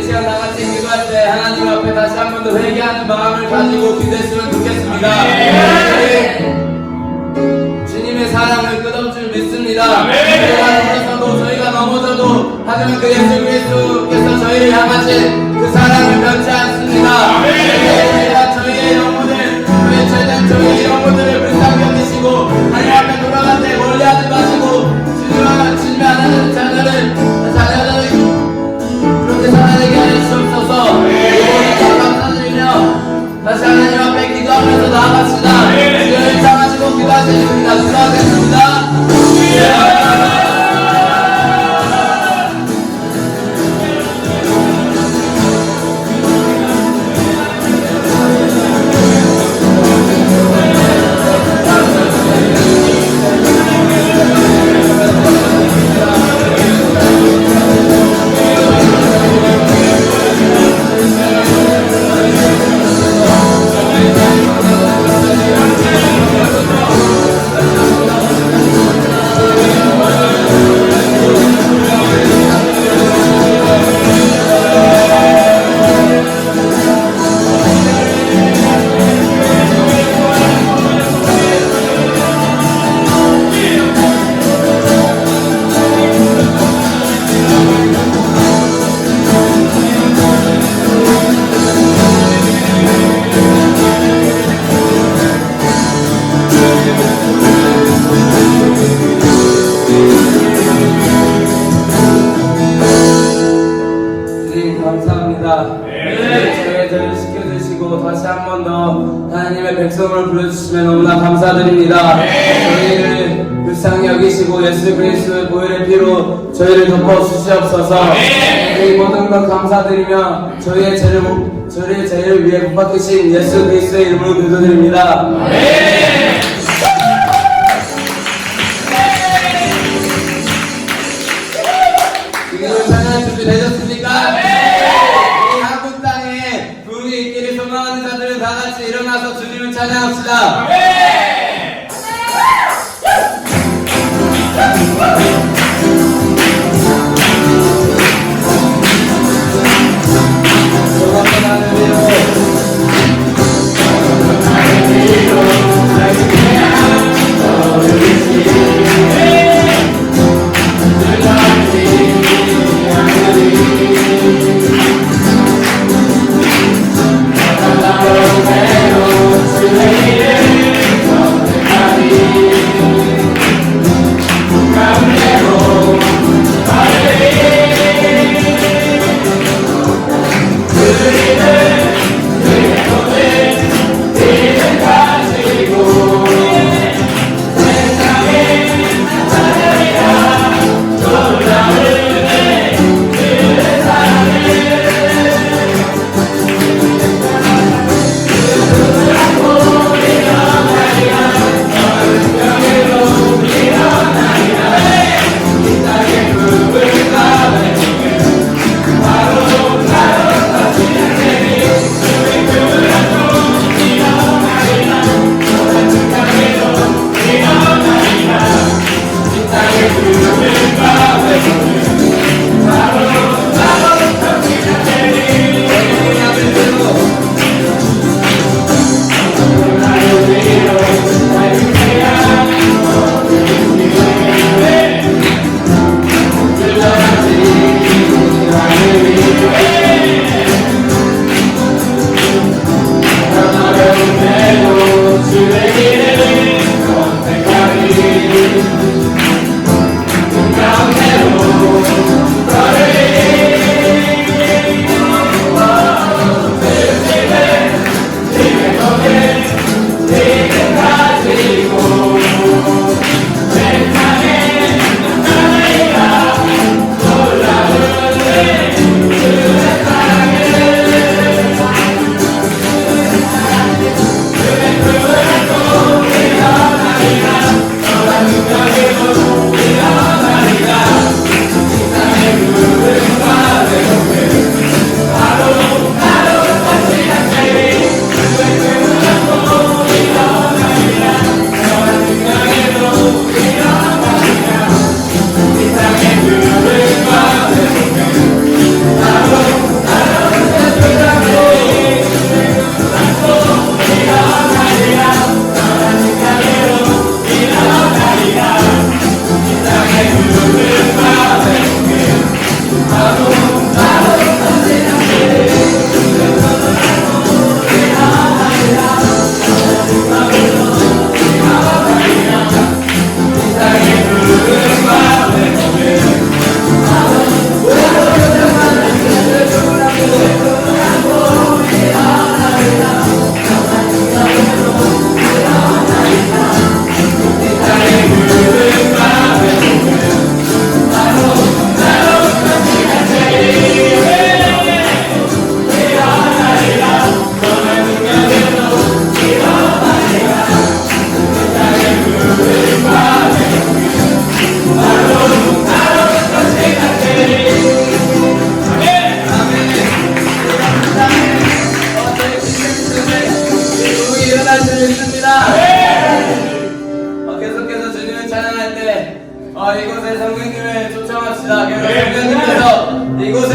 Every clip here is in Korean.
시간 다 같이 기도할 때 하나님 앞에 다시 한 번 더 회개하는 마음을 가지고 기도했으면 좋겠습니다. 주님의 사랑을 끝없을 줄 믿습니다. 저희가 넘어져도 하지만 그 예수 그리스도께서 저희를 향하신 그 사랑을 변치 않습니다. 저희의 영혼을, 저희의 죄된 저희의 영혼들을 불쌍히 여기시고 하나님 앞에 돌아갈 때 멀리하지 마시고 주님의 하나님 자녀를 그렇게 살아내게 하여 주옵소서. 모든 감사드리며 다시 하나님 앞에 기도하면서 나아갑시다. 주여 일상하시고 기도하겠습니다. 기도하겠습니다. 백성을 불러주시면 너무나 감사드립니다. 저희를 불쌍히 여기시고 예수 그리스도의 보혈의 피로 저희를 덮어주시옵소서. 이 모든 것 감사드리며 저희의 죄를 위해 못 박히신 예수 그리스도의 이름으로 기도드립니다. 지금 찬양 준비되셨습니까? 소망하는 자들은 다 같이 일어나서 주님을 찬양합시다. Today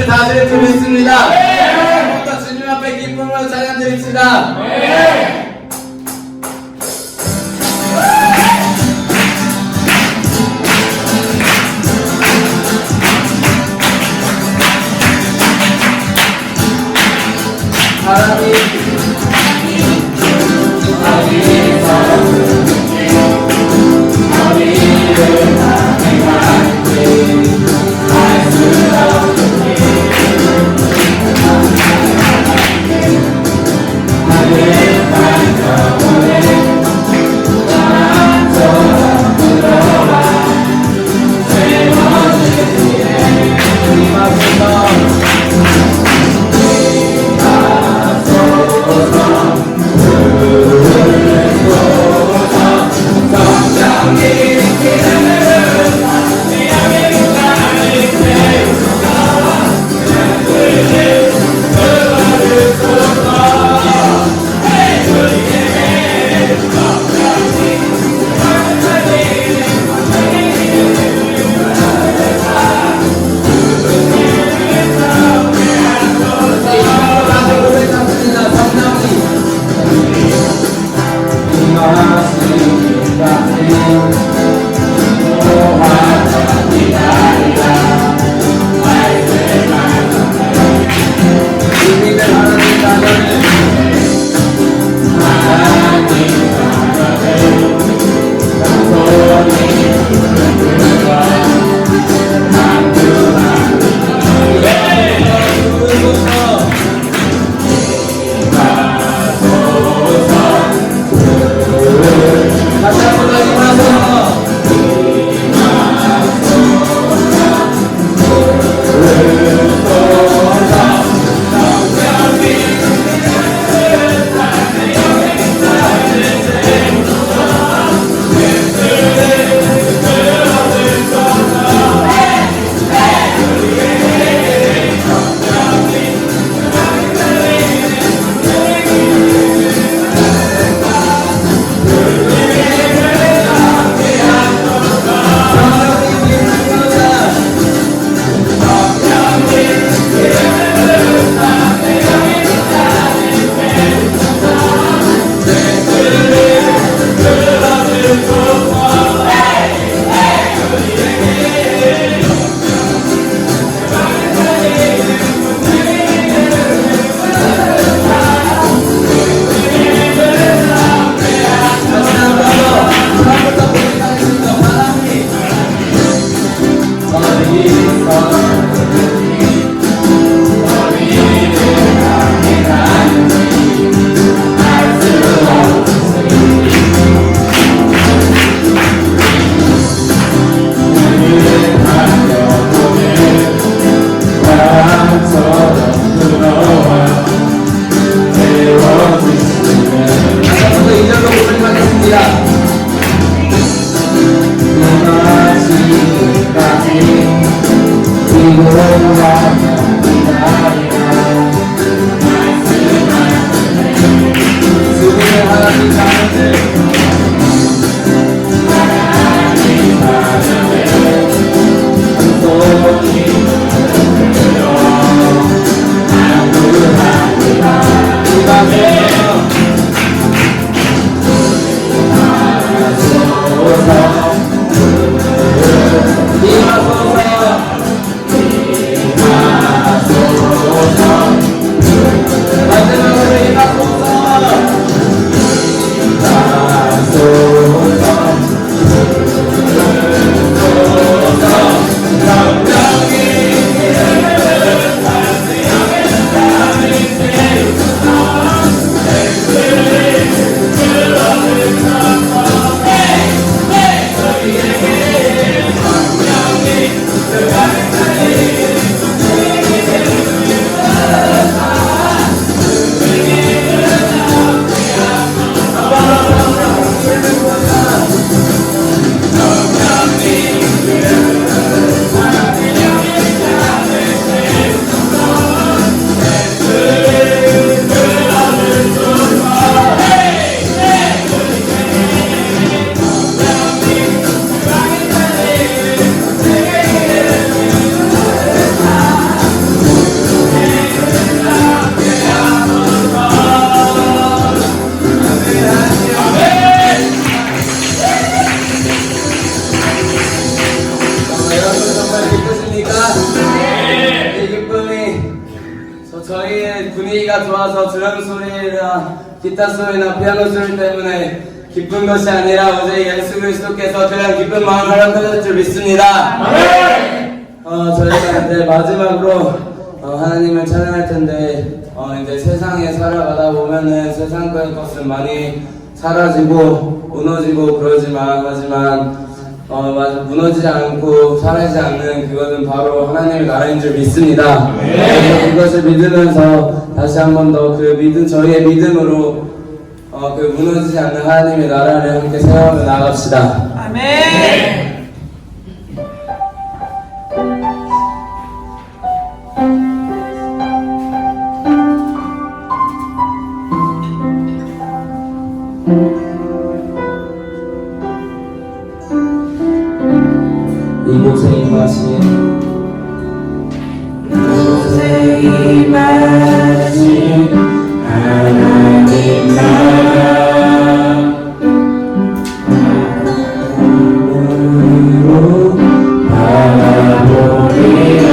것을 다스릴 줄 믿습니다. 오늘부터 주님 앞에 기쁨으로 찬양드립시다. 저희의 분위기가 좋아서 드럼 소리나 기타 소리나 피아노 소리 때문에 기쁜 것이 아니라 오직 예수 그리스도께서 그냥 기쁜 마음을 허락하실 줄 믿습니다. 저희가 이제 마지막으로 하나님을 찬양할 텐데 이제 세상에 살아가다 보면은 세상 것은 많이 사라지고 무너지고 그러지만 하지만 무너지지 않고 사라지지 않는 그것은 바로 하나님의 나라인 줄 믿습니다. 그래서 그것을 믿으면서 다시 한 번 더 그 저희의 믿음으로 그 무너지지 않는 하나님의 나라를 함께 세워며 나갑시다. 아멘. 이곳에 임하신 하나님 나라 마음으로 바라보리라.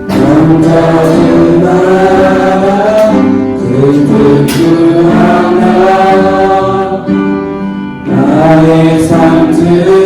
넘쳐진 마음 그 뜻 하나 나의 삶들이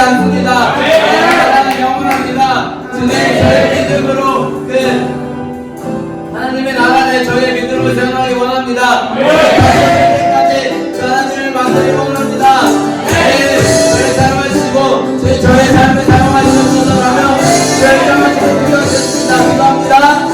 않습니다. 사랑은 영원합니다. 주님 저의 믿음으로 하나님의 나라를 저의 믿음으로 전하기 원합니다. 때까지 하나님을 만나기 원합니다. 저의 삶을 쓰고 저의 삶을 사용하시옵소서 하며 결정하시고 기도하셨습니다. 기도합니다.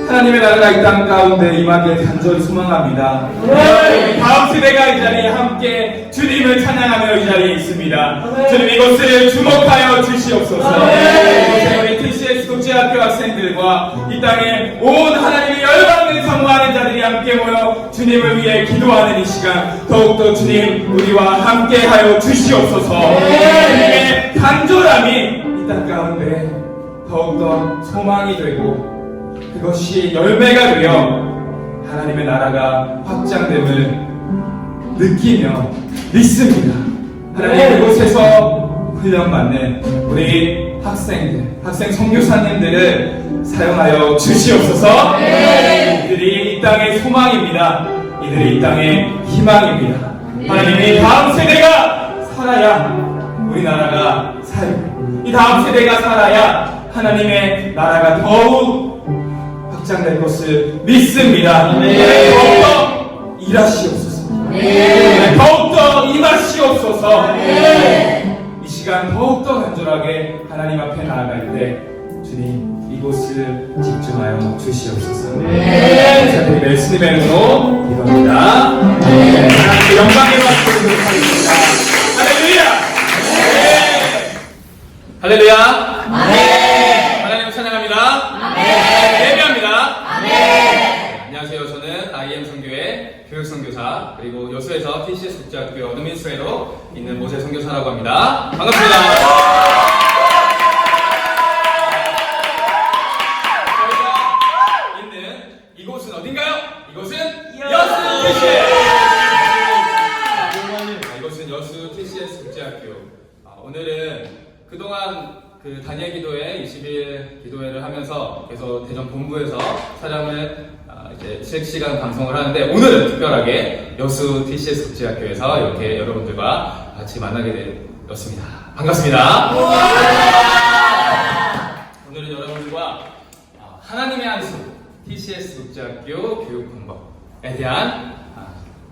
하나님의 나라가 이 땅 가운데 임하길 간절히 소망합니다. 다음 세대가 이 자리에 함께 주님을 찬양하며 이 자리에 있습니다. 주님 이곳을 주목하여 주시옵소서. 이곳에 우리 TCS 국제학교 학생들과 이 땅에 온 하나님의 열방을 사모하는 자들이 함께 모여 주님을 위해 기도하는 이 시간 더욱더 주님 우리와 함께하여 주시옵소서. 주님의 간절함이 이 땅 가운데 더욱더 소망이 되고 그것이 열매가 되어 하나님의 나라가 확장됨을 느끼며 믿습니다. 하나님 이곳에서 훈련받는 우리 학생 선교사님들을 사용하여 주시옵소서. 이들이 이 땅의 소망입니다. 이들이 이 땅의 희망입니다. 하나님이 다음 세대가 살아야 우리나라가 살고 이 다음 세대가 살아야 하나님의 나라가 더욱 확장될 것을 믿습니다. 더욱더 일하시옵소서. 더욱더 임하시옵소서. 이 시간 더욱더 간절하게 하나님 앞에 나아갈 때 주님 이곳을 집중하여 주시옵소서. 자들이 말씀의 은혜로 기도합니다. 하나님께 영광의 박수 드리도록 하겠습니다. 할렐루야. 할렐루야. 하나님 찬양합니다. 예배합니다. 안녕하세요. 저는 IM 선교회 교육선교사 그리고 여수에서 TCS 국제학교 어드민스트레이터로 있는 모세 선교사라고 합니다. 반갑습니다. 저희가 있는 이곳은 어딘가요? 이곳은 여수 TCS. 이곳은 여수 TCS 국제학교. 오늘은 그동안 단일 기도회 20일 기도회를 하면서 계속 대전 본부에서 촬영을 이제 실시간 방송을 하는데 오늘은 특별하게 여수 TCS 국제학교에서 이렇게 여러분들과 같이 만나게 되었습니다. 반갑습니다. 오늘은 여러분들과 하나님의 한수 TCS 국제학교 교육 방법에 대한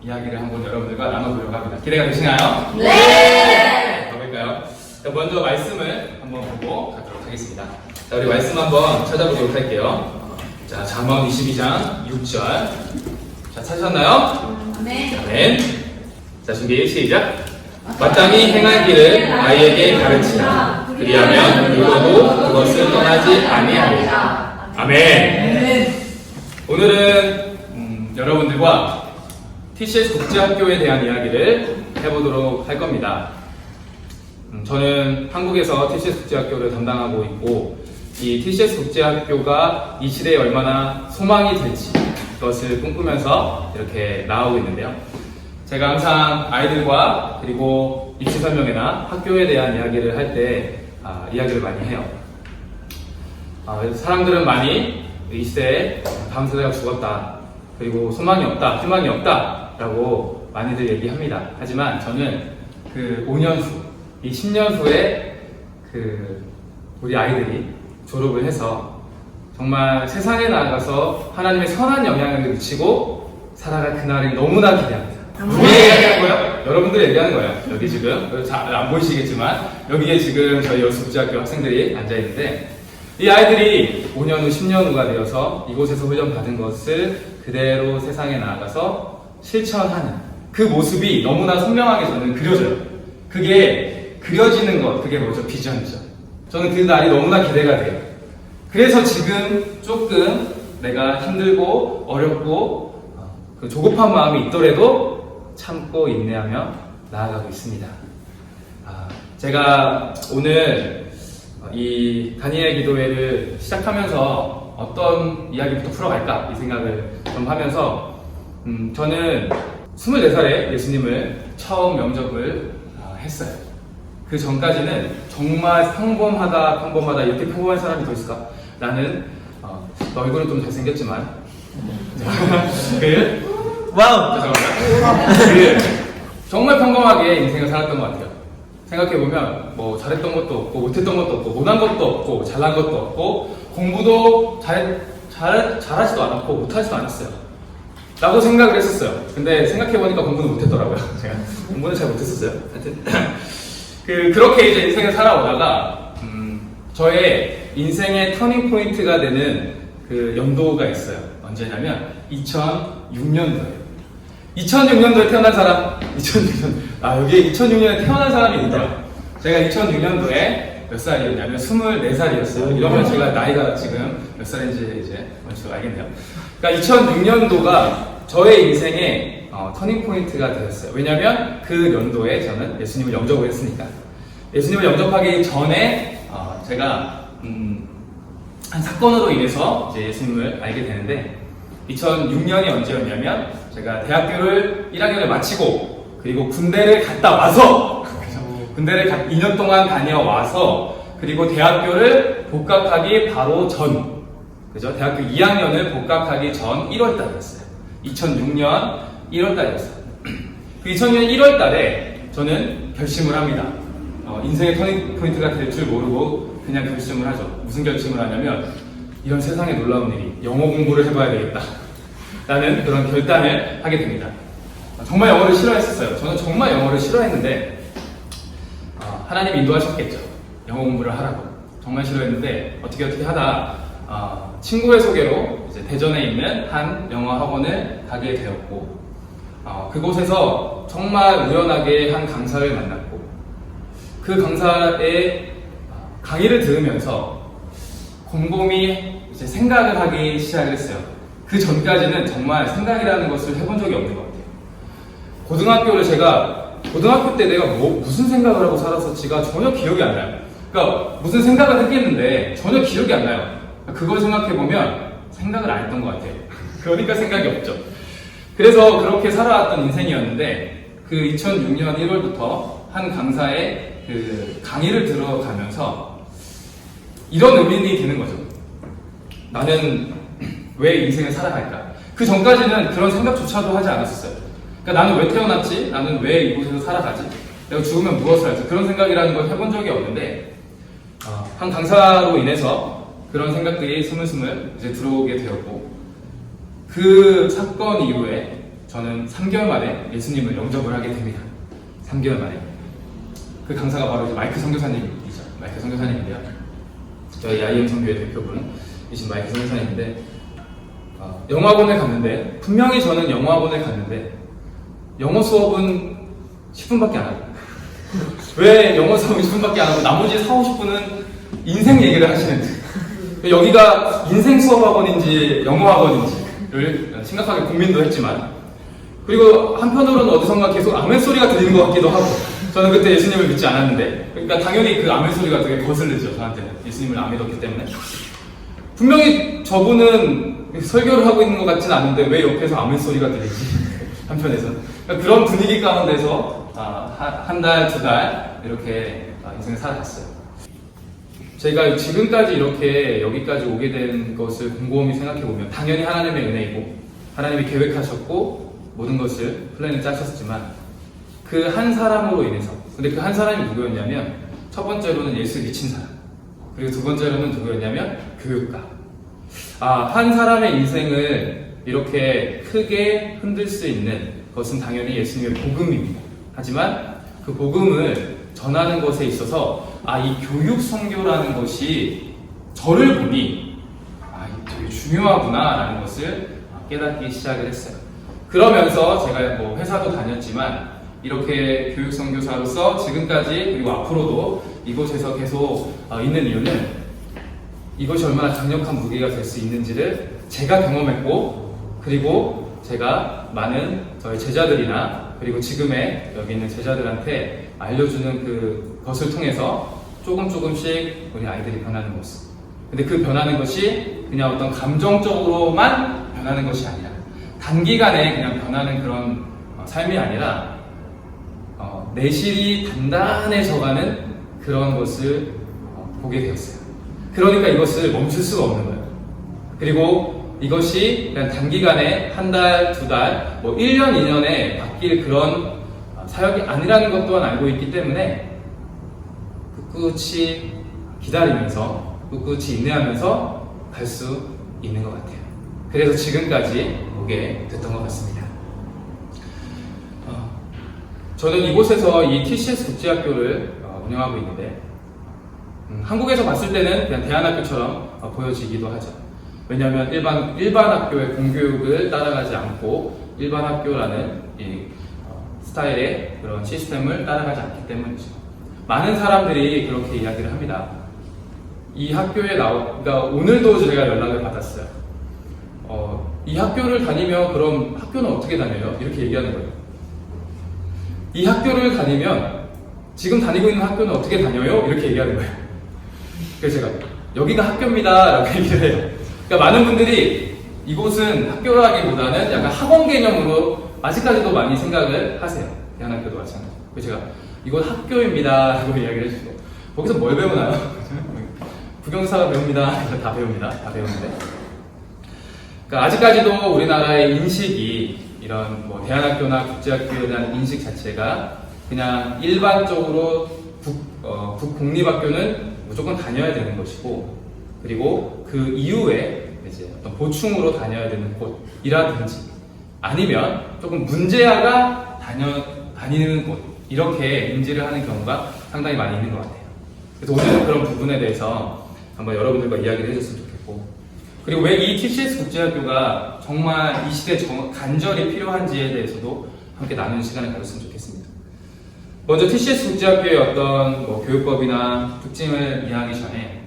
이야기를 한번 여러분들과 나눠보려고 합니다. 기대가 되시나요? 네! 가볼까요? 먼저 말씀을 한번 보고 가도록 하겠습니다. 자, 우리 말씀 한번 찾아보도록 할게요. 자, 잠언 22장 6절. 자, 찾으셨나요? 네. 아멘. 자, 준비 시작. 마땅히 행할 길을 아이에게 가르치라. 그리하면 늙어도 그것을 떠나지 아니하리라. 아멘. 오늘은 여러분들과 TCS 국제학교에 대한 이야기를 해보도록 할 겁니다. 저는 한국에서 TCS 국제학교를 담당하고 있고 이 TCS 국제학교가 이 시대에 얼마나 소망이 될지 그것을 꿈꾸면서 이렇게 나오고 있는데요. 제가 항상 아이들과 그리고 입시 설명회나 학교에 대한 이야기를 할 때 이야기를 많이 해요. 사람들은 많이 이 시대에 다음 세대가 죽었다 그리고 소망이 없다 희망이 없다 라고 많이들 얘기합니다. 하지만 저는 그 5년 후 이 10년 후에 우리 아이들이 졸업을 해서 정말 세상에 나가서 하나님의 선한 영향을 미치고 살아갈 그날이 너무나 기대합니다. 누가 얘기하는 거예요? 여러분들이 얘기하는 거예요. 여기 지금 잘 안 보이시겠지만 여기에 지금 저희 여수부지학교 학생들이 앉아 있는데 이 아이들이 5년 후 10년 후가 되어서 이곳에서 훈련 받은 것을 그대로 세상에 나아가서 실천하는 그 모습이 너무나 선명하게 저는 그려져요. 그게 그려지는 것, 그게 뭐죠? 비전이죠. 저는 그 날이 너무나 기대가 돼요. 그래서 지금 조금 내가 힘들고 어렵고 그 조급한 마음이 있더라도 참고 인내하며 나아가고 있습니다. 제가 오늘 이 다니엘 기도회를 시작하면서 어떤 이야기부터 풀어갈까 이 생각을 좀 하면서 저는 24살에 예수님을 처음 영접을 했어요. 그 전까지는 정말 평범하다 이렇게 평범한 사람이 더 있을까? 나는 얼굴은 좀 잘생겼지만 와우! 죄송합니다. 정말 평범하게 인생을 살았던 것 같아요. 생각해보면 뭐 잘했던 것도 없고 못했던 것도 없고 못한 것도 없고 잘난 것도 없고 공부도 잘하지도 않았고 못하지도 않았어요 라고 생각을 했었어요. 근데 생각해보니까 공부는 못했더라고요. 제가 공부는 잘 못했었어요. 하여튼 그렇게 이제 인생을 살아오다가 저의 인생의 터닝 포인트가 되는 그 연도가 있어요. 언제냐면 2006년도예요. 2006년도에 태어난 사람, 2006년, 여기에 2006년에 태어난 사람이 있더라. 제가 2006년도에 몇 살이었냐면 24살이었어요. 이러면 제가 나이가 지금 몇 살인지 이제 먼저 알겠네요. 그러니까 2006년도가 저의 인생의 터닝 포인트가 되었어요. 왜냐면 그 연도에 저는 예수님을 영접을 했으니까. 예수님을 영접하기 전에 제가 한 사건으로 인해서 이제 예수님을 알게 되는데 2006년이 언제였냐면 제가 대학교를 1학년을 마치고 그리고 군대를 갔다 와서 군대를 2년 동안 다녀와서 그리고 대학교를 복학하기 바로 전 그죠? 대학교 2학년을 복학하기 전 1월 달이었어요. 2006년 1월 달이었어요. 그 2006년 1월 달에 저는 결심을 합니다. 인생의 터닝 포인트가 될 줄 모르고 그냥 결심을 하죠. 무슨 결심을 하냐면 이런 세상에 놀라운 일이 영어 공부를 해봐야 되겠다 라는 그런 결단을 하게 됩니다. 정말 영어를 싫어했었어요. 저는 정말 영어를 싫어했는데 하나님이 인도하셨겠죠. 영어 공부를 하라고. 정말 싫어했는데 어떻게 하다 친구의 소개로 이제 대전에 있는 한 영어 학원을 가게 되었고 그곳에서 정말 우연하게 한 강사를 만났고 그 강사의 강의를 들으면서 곰곰이 이제 생각을 하기 시작을 했어요. 그 전까지는 정말 생각이라는 것을 해본 적이 없는 것 같아요. 고등학교 때 내가 무슨 생각을 하고 살았었지가 전혀 기억이 안 나요. 그러니까 무슨 생각을 했겠는데 전혀 기억이 안 나요. 그걸 생각해보면 생각을 안 했던 것 같아요. 그러니까 생각이 없죠. 그래서 그렇게 살아왔던 인생이었는데 그 2006년 1월부터 한 강사의 그 강의를 들어가면서 이런 의문이 드는 거죠. 나는 왜 인생을 살아갈까? 그 전까지는 그런 생각조차도 하지 않았었어요. 그러니까 나는 왜 태어났지? 나는 왜 이곳에서 살아가지? 내가 죽으면 무엇을 할지? 그런 생각이라는 걸 해본 적이 없는데 한 강사로 인해서 그런 생각들이 스물스물 이제 들어오게 되었고 그 사건 이후에 저는 3개월 만에 예수님을 영접을 하게 됩니다. 3개월 만에. 그 강사가 바로 이제 마이크 선교사님이죠. 마이크 선교사님인데요. 저희 IM 선교회 대표분이신 마이크 선교사님인데 영어학원을 갔는데 분명히 저는 영어학원을 갔는데 영어 수업은 10분밖에 안 하고 왜 영어 수업은 10분밖에 안 하고 나머지 4, 50분은 인생 얘기를 하시는지 여기가 인생 수업학원인지 영어학원인지를 심각하게 고민도 했지만 그리고 한편으로는 어디선가 계속 아멘 소리가 들리는 것 같기도 하고 저는 그때 예수님을 믿지 않았는데 그러니까 당연히 그 아멘 소리가 되게 거슬리죠. 저한테는 예수님을 안 믿었기 때문에 분명히 저분은 설교를 하고 있는 것 같지는 않은데 왜 옆에서 아멘 소리가 들리지? 한편에서는 그러니까 그런 분위기 가운데서 한 달, 2달 이렇게 인생을 살아갔어요. 제가 지금까지 이렇게 여기까지 오게 된 것을 곰곰이 생각해보면 당연히 하나님의 은혜이고 하나님이 계획하셨고 모든 것을 플랜을 짜셨지만 그 한 사람으로 인해서 근데 그 한 사람이 누구였냐면 첫 번째로는 예수 미친 사람 그리고 두 번째로는 누구였냐면 교육가 한 사람의 인생을 이렇게 크게 흔들 수 있는 그것은 당연히 예수님의 복음입니다. 하지만 그 복음을 전하는 것에 있어서 이 교육 선교라는 것이 저를 보니 이게 되게 중요하구나라는 것을 깨닫기 시작을 했어요. 그러면서 제가 뭐 회사도 다녔지만 이렇게 교육 선교사로서 지금까지 그리고 앞으로도 이곳에서 계속 있는 이유는 이것이 얼마나 강력한 무기가 될 수 있는지를 제가 경험했고, 그리고 제가 많은 저희 제자들이나 그리고 지금의 여기 있는 제자들한테 알려주는 그것을 통해서 조금씩 우리 아이들이 변하는 모습. 근데 그 변하는 것이 그냥 어떤 감정적으로만 변하는 것이 아니라 단기간에 그냥 변하는 그런 삶이 아니라 내실이 단단해져가는 그런 것을 보게 되었어요. 그러니까 이것을 멈출 수가 없는 거예요. 그리고 이것이 그냥 단기간에 한 달, 두 달, 뭐 1년, 2년에 바뀔 그런 사역이 아니라는 것 또한 알고 있기 때문에 꿋꿋이 기다리면서 꿋꿋이 인내하면서 갈 수 있는 것 같아요. 그래서 지금까지 오게 됐던 것 같습니다. 저는 이곳에서 이 TCS 국제학교를 운영하고 있는데 한국에서 봤을 때는 그냥 대안학교처럼 보여지기도 하죠. 왜냐하면 일반 학교의 공교육을 따라가지 않고 일반 학교라는 이 스타일의 그런 시스템을 따라가지 않기 때문이죠. 많은 사람들이 그렇게 이야기를 합니다. 이 학교에 그러니까 오늘도 제가 연락을 받았어요. 이 학교를 다니면 그럼 학교는 어떻게 다녀요? 이렇게 얘기하는 거예요. 이 학교를 다니면 지금 다니고 있는 학교는 어떻게 다녀요? 이렇게 얘기하는 거예요. 그래서 제가 여기가 학교입니다 라고 얘기를 해요. 그러니까 많은 분들이 이곳은 학교라기보다는 약간 학원 개념으로 아직까지도 많이 생각을 하세요. 대안학교도 마찬가지고. 그래서 제가 이곳 학교입니다 라고 이야기를 해주고, 거기서 뭘 배우나요? 부경사가 배웁니다. 다 배웁니다. 다 배우는데, 그러니까 아직까지도 우리나라의 인식이 이런 뭐 대안학교나 국제학교에 대한 인식 자체가 그냥 일반적으로 국공립학교는 무조건 다녀야 되는 것이고, 그리고 그 이후에 이제 어떤 보충으로 다녀야 되는 곳이라든지 아니면 조금 문제아가 다니는 곳, 이렇게 인지를 하는 경우가 상당히 많이 있는 것 같아요. 그래서 오늘은 그런 부분에 대해서 한번 여러분들과 이야기를 해줬으면 좋겠고, 그리고 왜 이 TCS 국제학교가 정말 이 시대에 간절히 필요한지에 대해서도 함께 나누는 시간을 가졌으면 좋겠습니다. 먼저 TCS 국제학교의 어떤 교육법이나 특징을 이해하기 전에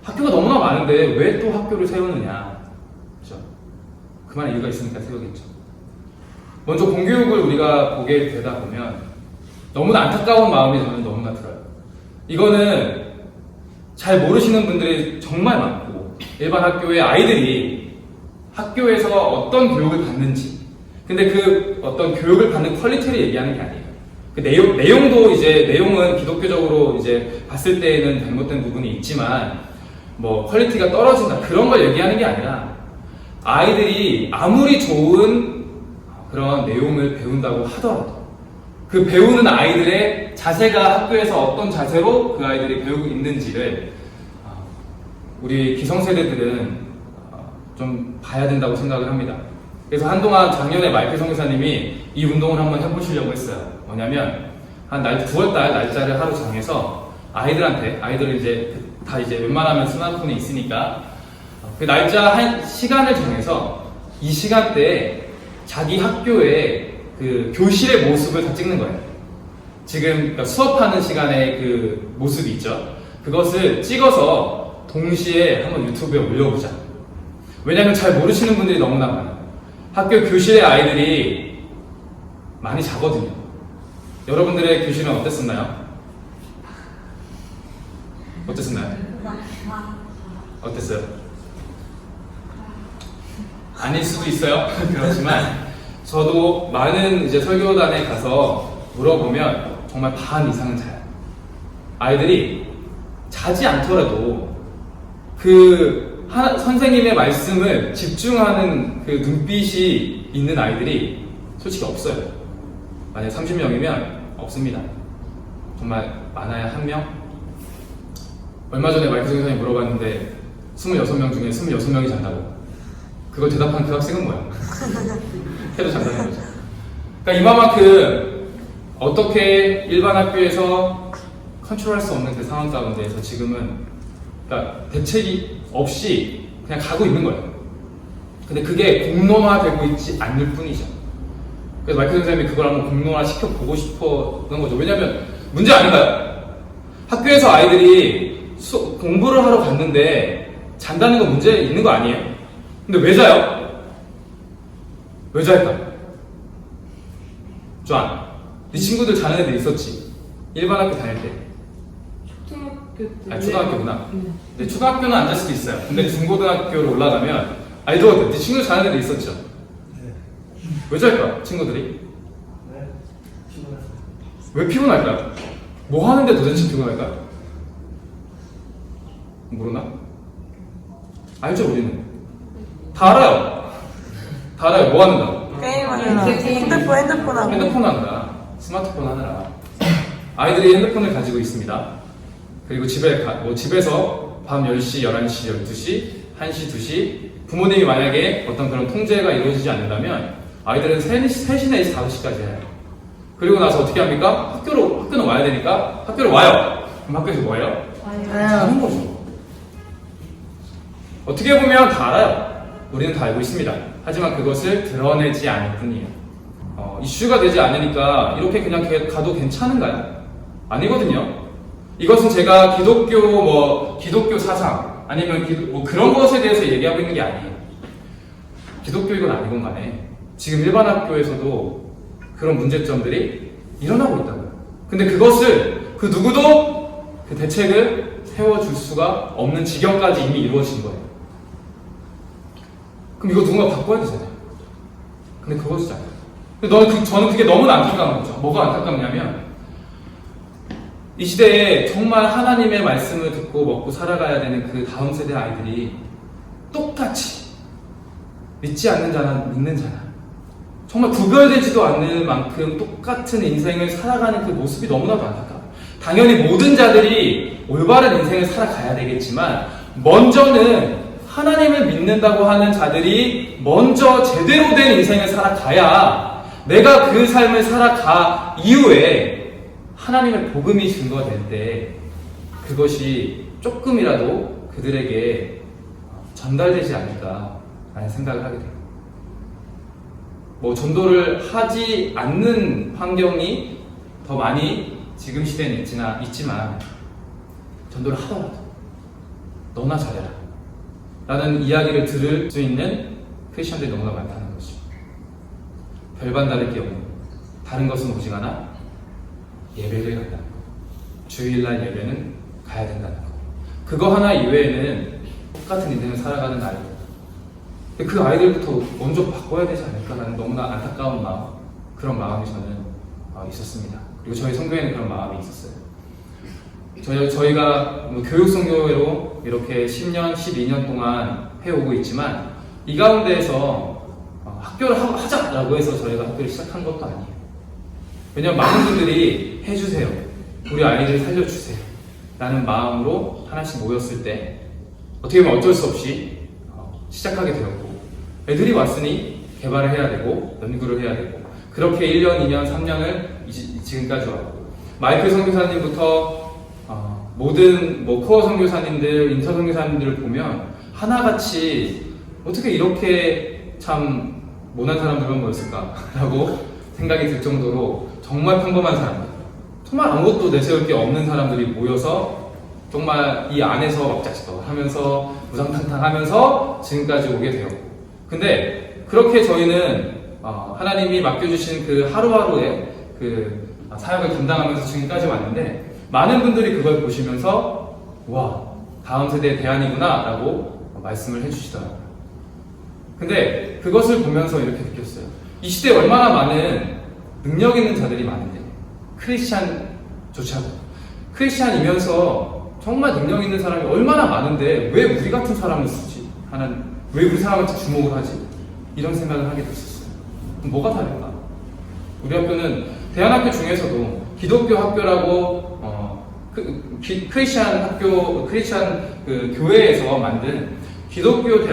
학교가 너무나 많은데 왜 또 학교를 세우느냐, 그렇죠? 그만한 이유가 있으니까 세우겠죠. 먼저 공교육을 우리가 보게 되다 보면 너무나 안타까운 마음이 저는 너무나 들어요. 이거는 잘 모르시는 분들이 정말 많고, 일반 학교의 아이들이 학교에서 어떤 교육을 받는지, 근데 그 어떤 교육을 받는 퀄리티를 얘기하는 게 아니에요. 그 내용은 기독교적으로 이제 봤을 때에는 잘못된 부분이 있지만, 퀄리티가 떨어진다, 그런 걸 얘기하는 게 아니라, 아이들이 아무리 좋은 그런 내용을 배운다고 하더라도, 그 배우는 아이들의 자세가 학교에서 어떤 자세로 그 아이들이 배우고 있는지를 우리 기성세대들은 좀 봐야 된다고 생각을 합니다. 그래서 한동안 작년에 마이클 선교사님이 이 운동을 한번 해보시려고 했어요. 뭐냐면 한 9월달 날짜를 하루 정해서 아이들은 이제 다 이제 웬만하면 스마트폰이 있으니까 그 날짜 시간을 정해서 이 시간대에 자기 학교의 그 교실의 모습을 다 찍는 거예요. 지금 수업하는 시간에 그 모습이 있죠. 그것을 찍어서 동시에 한번 유튜브에 올려보자. 왜냐하면 잘 모르시는 분들이 너무나 많아요. 학교 교실의 아이들이 많이 자거든요. 여러분들의 교실은 어땠었나요? 어땠어요? 아닐 수도 있어요. 그렇지만 저도 많은 이제 설교단에 가서 물어보면 정말 반 이상은 자요. 아이들이 자지 않더라도 그 선생님의 말씀을 집중하는 그 눈빛이 있는 아이들이 솔직히 없어요. 만약 30명이면 없습니다. 정말 많아야 1명? 얼마 전에 마이클 선생님이 물어봤는데 26명 중에 26명이 잔다고. 그걸 대답한 그 학생은 뭐야? 태도 장난인 거죠. 그러니까 이만큼 어떻게 일반 학교에서 컨트롤할 수 없는 그 상황 가운데에서 지금은 그러니까 대책이 없이 그냥 가고 있는 거예요. 근데 그게 공론화되고 있지 않을 뿐이죠. 그래서 마이클 선생님이 그걸 한번 공론화 시켜보고 싶었던 거죠. 왜냐면 문제 아닌가요? 학교에서 아이들이 공부를 하러 갔는데 잔다는 건 문제 있는 거 아니에요? 근데 왜 자요? 왜 잘까? 존, 네 친구들 자는 애들 있었지? 일반 학교 다닐 때. 초등학교 때. 아니, 초등학교구나. 근데 초등학교는 안 잘 수도 있어요. 근데 중고등학교로 올라가면 아이들 네 친구들 자는 애들 있었죠? 왜 잘까? 친구들이? 왜 피곤할까요? 뭐 하는데 도대체 피곤할까요? 모르나? 알죠, 우리는. 다 알아요. 다 알아요. 뭐 하는가? 게임하느라 핸드폰 하고 핸드폰 하느라, 스마트폰 하느라. 아이들이 핸드폰을 가지고 있습니다. 그리고 집에서 밤 10시, 11시, 12시, 1시, 2시 부모님이 만약에 어떤 그런 통제가 이루어지지 않는다면 아이들은 3시 내지 5시까지 해요. 그리고 나서 어떻게 합니까? 학교는 와야 되니까 학교를 와요. 그럼 학교에서 뭐 해요? 자는 거죠. 어떻게 보면 다 알아요. 우리는 다 알고 있습니다. 하지만 그것을 드러내지 않을 뿐이에요. 이슈가 되지 않으니까 이렇게 그냥 가도 괜찮은가요? 아니거든요. 이것은 제가 기독교 사상 아니면 뭐 그런 것에 대해서 얘기하고 있는 게 아니에요. 기독교이건 아니건 간에 지금 일반 학교에서도 그런 문제점들이 일어나고 있다고요. 근데 그것을 그 누구도 그 대책을 세워줄 수가 없는 지경까지 이미 이루어진 거예요. 그럼 이거 누군가 바꿔야 되잖아요. 근데 그것이잖아요. 저는 그게 너무나 안타까운 거죠. 뭐가 안타깝냐면 이 시대에 정말 하나님의 말씀을 듣고 먹고 살아가야 되는 그 다음 세대 아이들이 똑같이 믿지 않는 자나 믿는 자나 정말 구별되지도 않는 만큼 똑같은 인생을 살아가는 그 모습이 너무나도 안타까워요. 당연히 모든 자들이 올바른 인생을 살아가야 되겠지만 먼저는 하나님을 믿는다고 하는 자들이 먼저 제대로 된 인생을 살아가야 내가 그 삶을 살아가 이후에 하나님의 복음이 증거될 때 그것이 조금이라도 그들에게 전달되지 않을까라는 생각을 하게 돼요. 뭐 전도를 하지 않는 환경이 더 많이 지금 시대에는 있지만 전도를 하더라도 너나 잘해라 라는 이야기를 들을 수 있는 크리스천들이 너무나 많다는 거죠. 별반 다를 게 없는 다른 것은 오직 하나 예배를 간다는 거. 주일날 예배는 가야 된다는 거. 그거 하나 이외에는 똑같은 인생을 살아가는 아이들. 그 아이들부터 먼저 바꿔야 되지 않을까라는 너무나 안타까운 마음, 그런 마음이 저는 있었습니다. 그리고 저희 성교회는 그런 마음이 있었어요. 저희가 교육성교회로 이렇게 10년, 12년 동안 해오고 있지만 이 가운데에서 학교를 하자라고 해서 저희가 학교를 시작한 것도 아니에요. 왜냐면 많은 분들이 해주세요. 우리 아이들 살려주세요. 라는 마음으로 하나씩 모였을 때 어떻게 보면 어쩔 수 없이 시작하게 되었고 애들이 왔으니 개발을 해야 되고 연구를 해야 되고 그렇게 1년, 2년, 3년을 지금까지 왔고 마이클 선교사님부터 모든 코어 선교사님들, 인터 선교사님들을 보면 하나같이 어떻게 이렇게 참 모난 사람들만 모였을까라고 생각이 들 정도로 정말 평범한 사람들, 정말 아무것도 내세울 게 없는 사람들이 모여서 정말 이 안에서 막자지도 하면서 무상탕탕 하면서 지금까지 오게 되었고 근데 그렇게 저희는 하나님이 맡겨주신 그 하루하루의 그 사역을 감당하면서 지금까지 왔는데 많은 분들이 그걸 보시면서 와 다음 세대의 대안이구나 라고 말씀을 해주시더라고요. 근데 그것을 보면서 이렇게 느꼈어요. 이 시대에 얼마나 많은 능력 있는 자들이 많은데 크리스찬조차도 크리스찬이면서 정말 능력 있는 사람이 얼마나 많은데 왜 우리 같은 사람을 쓰지? 왜 우리 사람한테 주목을 하지? 이런 생각을 하게 됐었어요. 그럼 뭐가 다를까? 우리 학교는 대안학교 중에서도 기독교 학교라고 크리스찬 학교, 크리스찬 그 교회에서 만든 기독교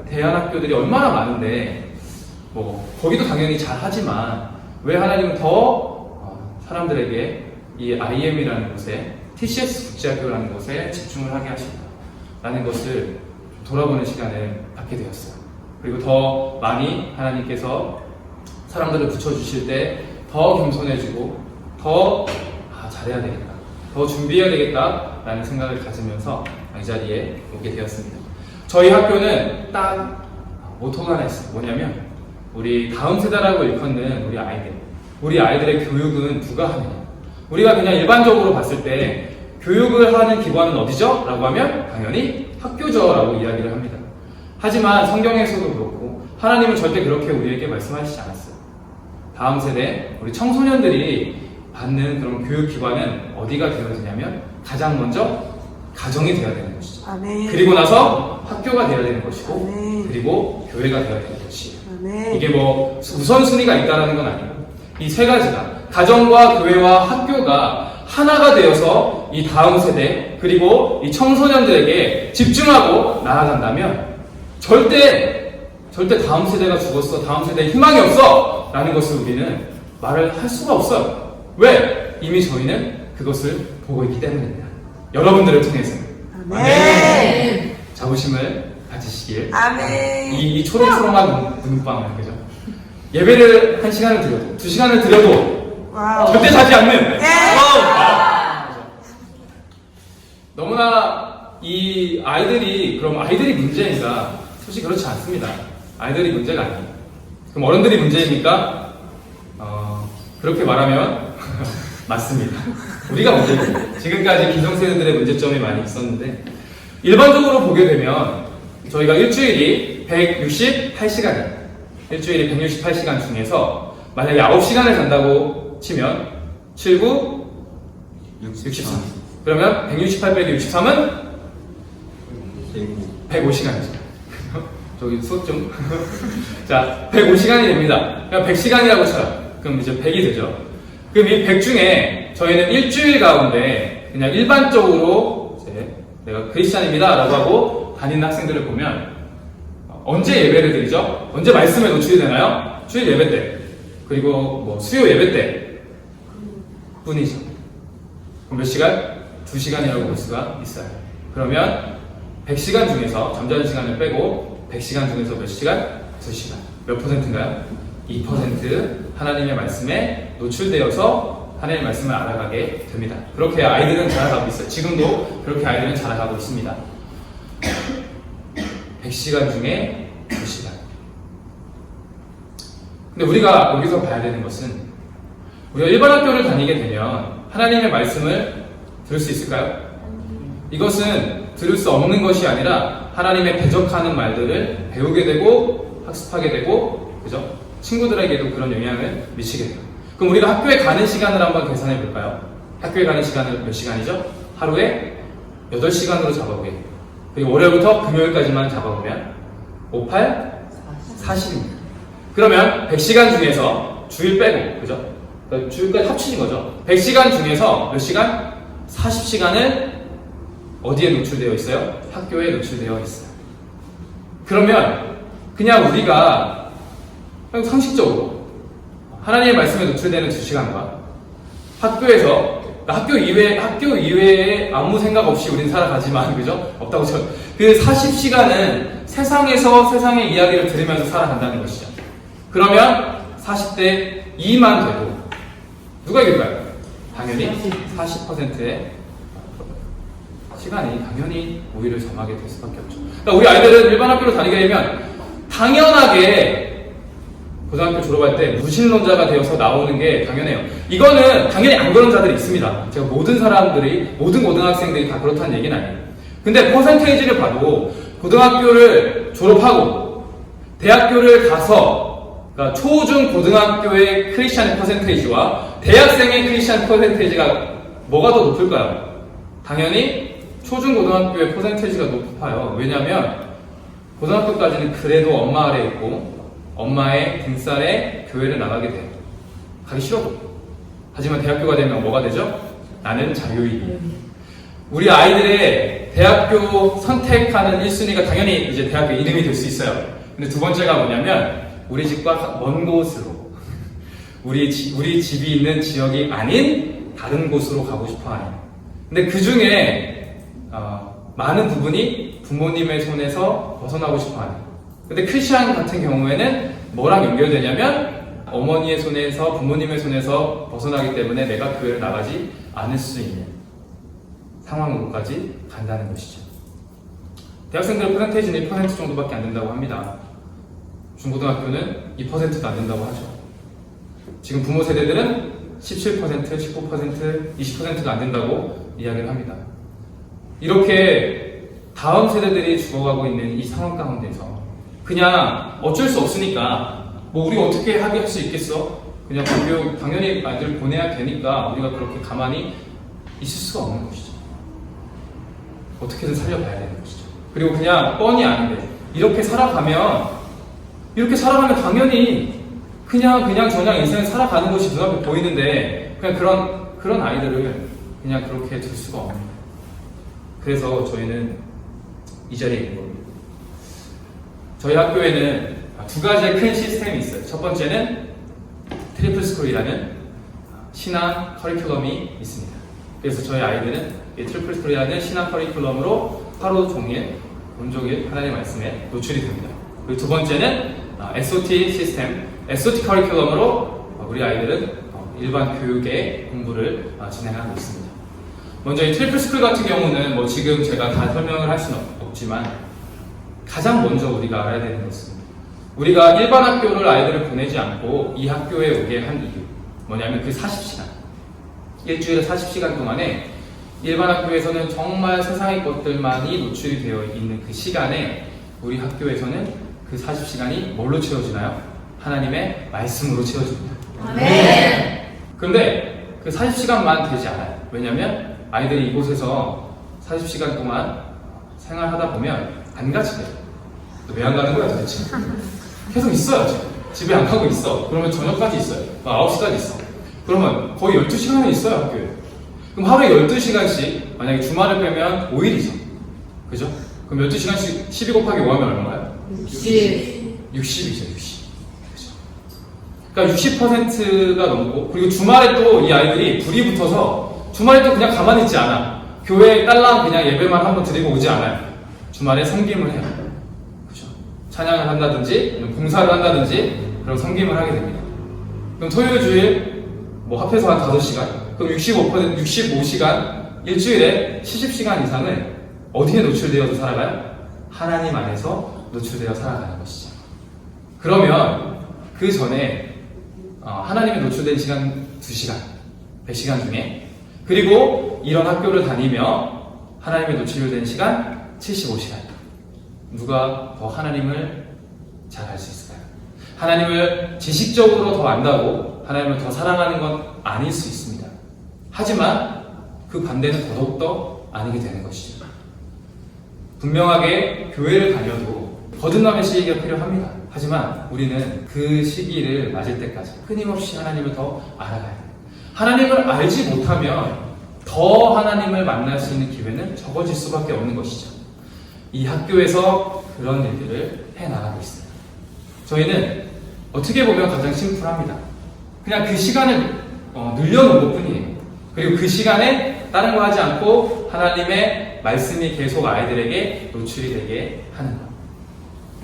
대안학교들이 얼마나 많은데 뭐 거기도 당연히 잘하지만 왜 하나님은 더 사람들에게 이 IM이라는 곳에 TCS 국제학교라는 곳에 집중을 하게 하실까라는 것을 돌아보는 시간을 갖게 되었어요. 그리고 더 많이 하나님께서 사람들을 붙여주실 때 더 겸손해지고 더 잘해야 되겠다, 더 준비해야 되겠다라는 생각을 가지면서 이 자리에 오게 되었습니다. 저희 학교는 딱 모토가 하나 있어요. 뭐냐면 우리 다음 세대라고 일컫는 우리 아이들의 교육은 누가 하느냐. 우리가 그냥 일반적으로 봤을 때 교육을 하는 기관은 어디죠? 라고 하면 당연히 학교죠 라고 이야기를 합니다. 하지만 성경에서도 그렇고 하나님은 절대 그렇게 우리에게 말씀하시지 않았어요. 다음 세대, 우리 청소년들이 받는 그런 교육기관은 어디가 되어야 되냐면 가장 먼저 가정이 되어야 되는 것이죠. 아멘. 그리고 나서 학교가 되어야 되는 것이고 아멘. 그리고 교회가 되어야 되는 것이에요. 아멘. 이게 뭐 우선순위가 있다는 건 아니고 이 세 가지가 가정과 교회와 학교가 하나가 되어서 이 다음 세대 그리고 이 청소년들에게 집중하고 나아간다면 절대 다음 세대가 죽었어, 다음 세대에 희망이 없어 라는 것을 우리는 말을 할 수가 없어요. 왜? 이미 저희는 그것을 보고 있기 때문입니다. 여러분들을 통해서. 아멘. 자부심을 가지시길. 아멘. 이 초롱초롱한 눈빵을, 그죠? 예배를 1시간을 드려도, 2시간을 드려도 와우. 절대 자지 않는. 예. 너무나 이 아이들이, 그럼 아이들이 문제인가? 솔직히 그렇지 않습니다. 아이들이 문제가 아니에요. 그럼 어른들이 문제입니까? 그렇게 말하면 맞습니다. 우리가 문제입니다. 지금까지 기성세대들의 문제점이 많이 있었는데 일반적으로 보게 되면 저희가 일주일이 168시간이에요. 일주일이 168시간 중에서 만약에 9시간을 잔다고 치면 7, 9, 63. 그러면 168 빼기 63은 105시간이죠. 저기 수업 좀. 자, 105시간이 됩니다. 그러니까 100시간이라고 쳐요. 그럼 이제 100이 되죠. 그럼 이 100 중에 저희는 일주일 가운데 그냥 일반적으로 이제 내가 크리스찬입니다 라고 하고 다니는 학생들을 보면 언제 예배를 드리죠? 언제 말씀에 노출이 되나요? 주일 예배 때. 그리고 뭐 수요 예배 때 뿐이죠. 그럼 몇 시간? 2시간이라고 볼 수가 있어요. 그러면 100시간 중에서 잠자는 시간을 빼고 100시간 중에서 몇 시간? 2시간. 몇 %인가요? 2% 하나님의 말씀에 노출되어서 하나님의 말씀을 알아가게 됩니다. 그렇게 아이들은 자라가고 있어요. 지금도 그렇게 아이들은 자라가고 있습니다. 100시간 중에 2시간. 근데 우리가 여기서 봐야 되는 것은 우리가 일반 학교를 다니게 되면 하나님의 말씀을 들을 수 있을까요? 이것은 들을 수 없는 것이 아니라 하나님의 대적하는 말들을 배우게 되고 학습하게 되고, 그죠? 친구들에게도 그런 영향을 미치게 돼요. 그럼 우리가 학교에 가는 시간을 한번 계산해 볼까요? 학교에 가는 시간은 몇 시간이죠? 하루에 8시간으로 잡아보게. 그리고 월요일부터 금요일까지만 잡아보면 5, 8, 40입니다. 그러면 100시간 중에서 주일 빼고, 그죠? 그러니까 주일까지 합치는 거죠. 100시간 중에서 몇 시간? 40시간은 어디에 노출되어 있어요? 학교에 노출되어 있어요. 그러면 그냥 우리가 상식적으로 하나님의 말씀에 노출되는 2시간과 학교에서 학교 이외에 아무 생각 없이 우리는 살아가지만, 그죠? 없다고 쳐. 그 40시간은 세상에서 세상의 이야기를 들으면서 살아간다는 것이죠. 그러면 40대 2만 돼도 누가 이길까요? 당연히 40%의 시간이 당연히 우위를 점하게 될 수밖에 없죠. 그러니까 우리 아이들은 일반 학교로 다니게 되면 당연하게 고등학교 졸업할 때 무신론자가 되어서 나오는 게 당연해요. 이거는 당연히 안 그런 자들이 있습니다. 제가 모든 고등학생들이 다 그렇다는 얘기는 아니에요. 근데 퍼센테이지를 봐도 고등학교를 졸업하고 대학교를 가서, 그러니까 초중 고등학교의 크리스찬 퍼센테이지와 대학생의 크리스찬 퍼센테이지가 뭐가 더 높을까요? 당연히 초중고등학교의 퍼센테이지가 높아요. 왜냐하면 고등학교까지는 그래도 엄마 아래에 있고 엄마의 등살에 교회를 나가게 돼요. 가기 싫어도. 하지만 대학교가 되면 뭐가 되죠? 나는 자유인이에요. 우리 아이들의 대학교 선택하는 1순위가 당연히 이제 대학교 이름이 될 수 있어요. 근데 두 번째가 뭐냐면 우리 집과 먼 곳으로 우리 집이 있는 지역이 아닌 다른 곳으로 가고 싶어하는. 근데 그 중에 많은 부분이 부모님의 손에서 벗어나고 싶어하는. 근데 크리스천 같은 경우에는 뭐랑 연결되냐면 어머니의 손에서 부모님의 손에서 벗어나기 때문에 내가 교회를 나가지 않을 수 있는 상황으로까지 간다는 것이죠. 대학생들의 퍼센테이지는 1% 정도밖에 안 된다고 합니다. 중고등학교는 2%도 안 된다고 하죠. 지금 부모 세대들은 17%, 19%, 20%도 안 된다고 이야기를 합니다. 이렇게 다음 세대들이 죽어가고 있는 이 상황 가운데서 그냥 어쩔 수 없으니까 뭐 우리 어떻게 하게 할 수 있겠어? 그냥 교육 당연히 아이들 보내야 되니까 우리가 그렇게 가만히 있을 수가 없는 것이죠. 어떻게든 살려봐야 되는 것이죠. 그리고 그냥 뻔히 아는데 이렇게 살아가면 당연히 그냥 저냥 인생을 살아가는 것이 눈앞에 보이는데 그냥 그런 아이들을 그냥 그렇게 둘 수가 없는 거예요. 그래서 저희는 이 자리에 있는 겁니다. 저희 학교에는 두 가지의 큰 시스템이 있어요. 첫 번째는 트리플 스쿨이라는 신앙 커리큘럼이 있습니다. 그래서 저희 아이들은 이 트리플 스쿨이라는 신앙 커리큘럼으로 하루 종일 온종일 하나님의 말씀에 노출이 됩니다. 그리고 두 번째는 SOT 시스템, SOT 커리큘럼으로 우리 아이들은 일반 교육의 공부를 진행하고 있습니다. 먼저 이 트리플 스쿨 같은 경우는 뭐 지금 제가 다 설명을 할 수는 없지만 가장 먼저 우리가 알아야 되는 것은 우리가 일반 학교를 아이들을 보내지 않고 이 학교에 오게 한 이유 뭐냐면 그 40시간 일주일에 40시간 동안에 일반 학교에서는 정말 세상의 것들만이 노출이 되어 있는 그 시간에 우리 학교에서는 그 40시간이 뭘로 채워지나요? 하나님의 말씀으로 채워집니다. 아멘. 그런데 그 40시간만 되지 않아요. 왜냐하면 아이들이 이곳에서 40시간 동안 생활하다 보면 안 가지 돼요. 왜 안 가는 거야 도대체? 계속 있어요. 집에 안 가고 있어. 그러면 저녁까지 있어요. 9시까지 있어. 그러면 거의 12시간은 있어요 학교에. 그럼 하루에 12시간씩 만약에 주말을 빼면 5일이죠. 그죠? 그럼 12시간씩 12 곱하기 5 하면 얼마예요? 60이죠. 60. 그죠? 그러니까 60%가 넘고 그리고 주말에 또 이 아이들이 불이 붙어서 주말에 또 그냥 가만히 있지 않아. 교회에 딸랑 그냥 예배만 한번 드리고 오지 않아요. 주말에 섬김을 해요. 그죠? 찬양을 한다든지 봉사를 한다든지 그런 섬김을 하게 됩니다. 그럼 토요일 주일 뭐 합해서 한 5시간 그럼 65시간 일주일에 70시간 이상을 어디에 노출되어서 살아가요? 하나님 안에서 노출되어 살아가는 것이죠. 그러면 그 전에 하나님의 노출된 시간 2시간 100시간 중에 그리고 이런 학교를 다니며 하나님의 노출된 시간 75시간 누가 더 하나님을 잘 알 수 있을까요? 하나님을 지식적으로 더 안다고 하나님을 더 사랑하는 건 아닐 수 있습니다. 하지만 그 반대는 더더욱더 아니게 되는 것이죠. 분명하게 교회를 다녀도 거듭남의 시기가 필요합니다. 하지만 우리는 그 시기를 맞을 때까지 끊임없이 하나님을 더 알아가야 해요. 하나님을 알지 못하면 더 하나님을 만날 수 있는 기회는 적어질 수밖에 없는 것이죠. 이 학교에서 그런 일들을 해나가고 있습니다. 저희는 어떻게 보면 가장 심플합니다. 그냥 그 시간을 늘려놓은 것 뿐이에요. 그리고 그 시간에 다른 거 하지 않고 하나님의 말씀이 계속 아이들에게 노출이 되게 하는 것.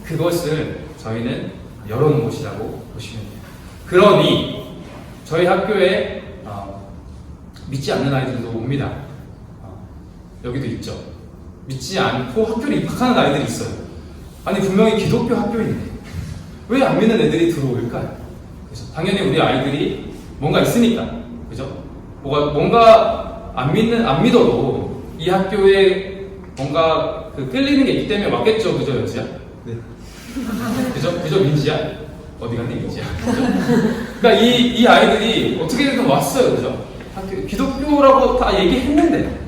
그것을 저희는 열어놓은 곳이라고 보시면 돼요. 그러니 저희 학교에 믿지 않는 아이들도 옵니다. 여기도 있죠. 믿지 않고 학교를 입학하는 아이들이 있어요. 아니 분명히 기독교 학교인데 왜 안 믿는 애들이 들어올까요? 그래서 당연히 우리 아이들이 뭔가 있으니까, 그죠? 뭔가 안 믿어도 이 학교에 뭔가 그 끌리는 게 있기 때문에 왔겠죠, 그죠, 연수야? 네. 그죠, 민지야? 어디 갔니, 민지야? 그러니까 이 아이들이 어떻게든 왔어요, 그죠? 학교 기독교라고 다 얘기했는데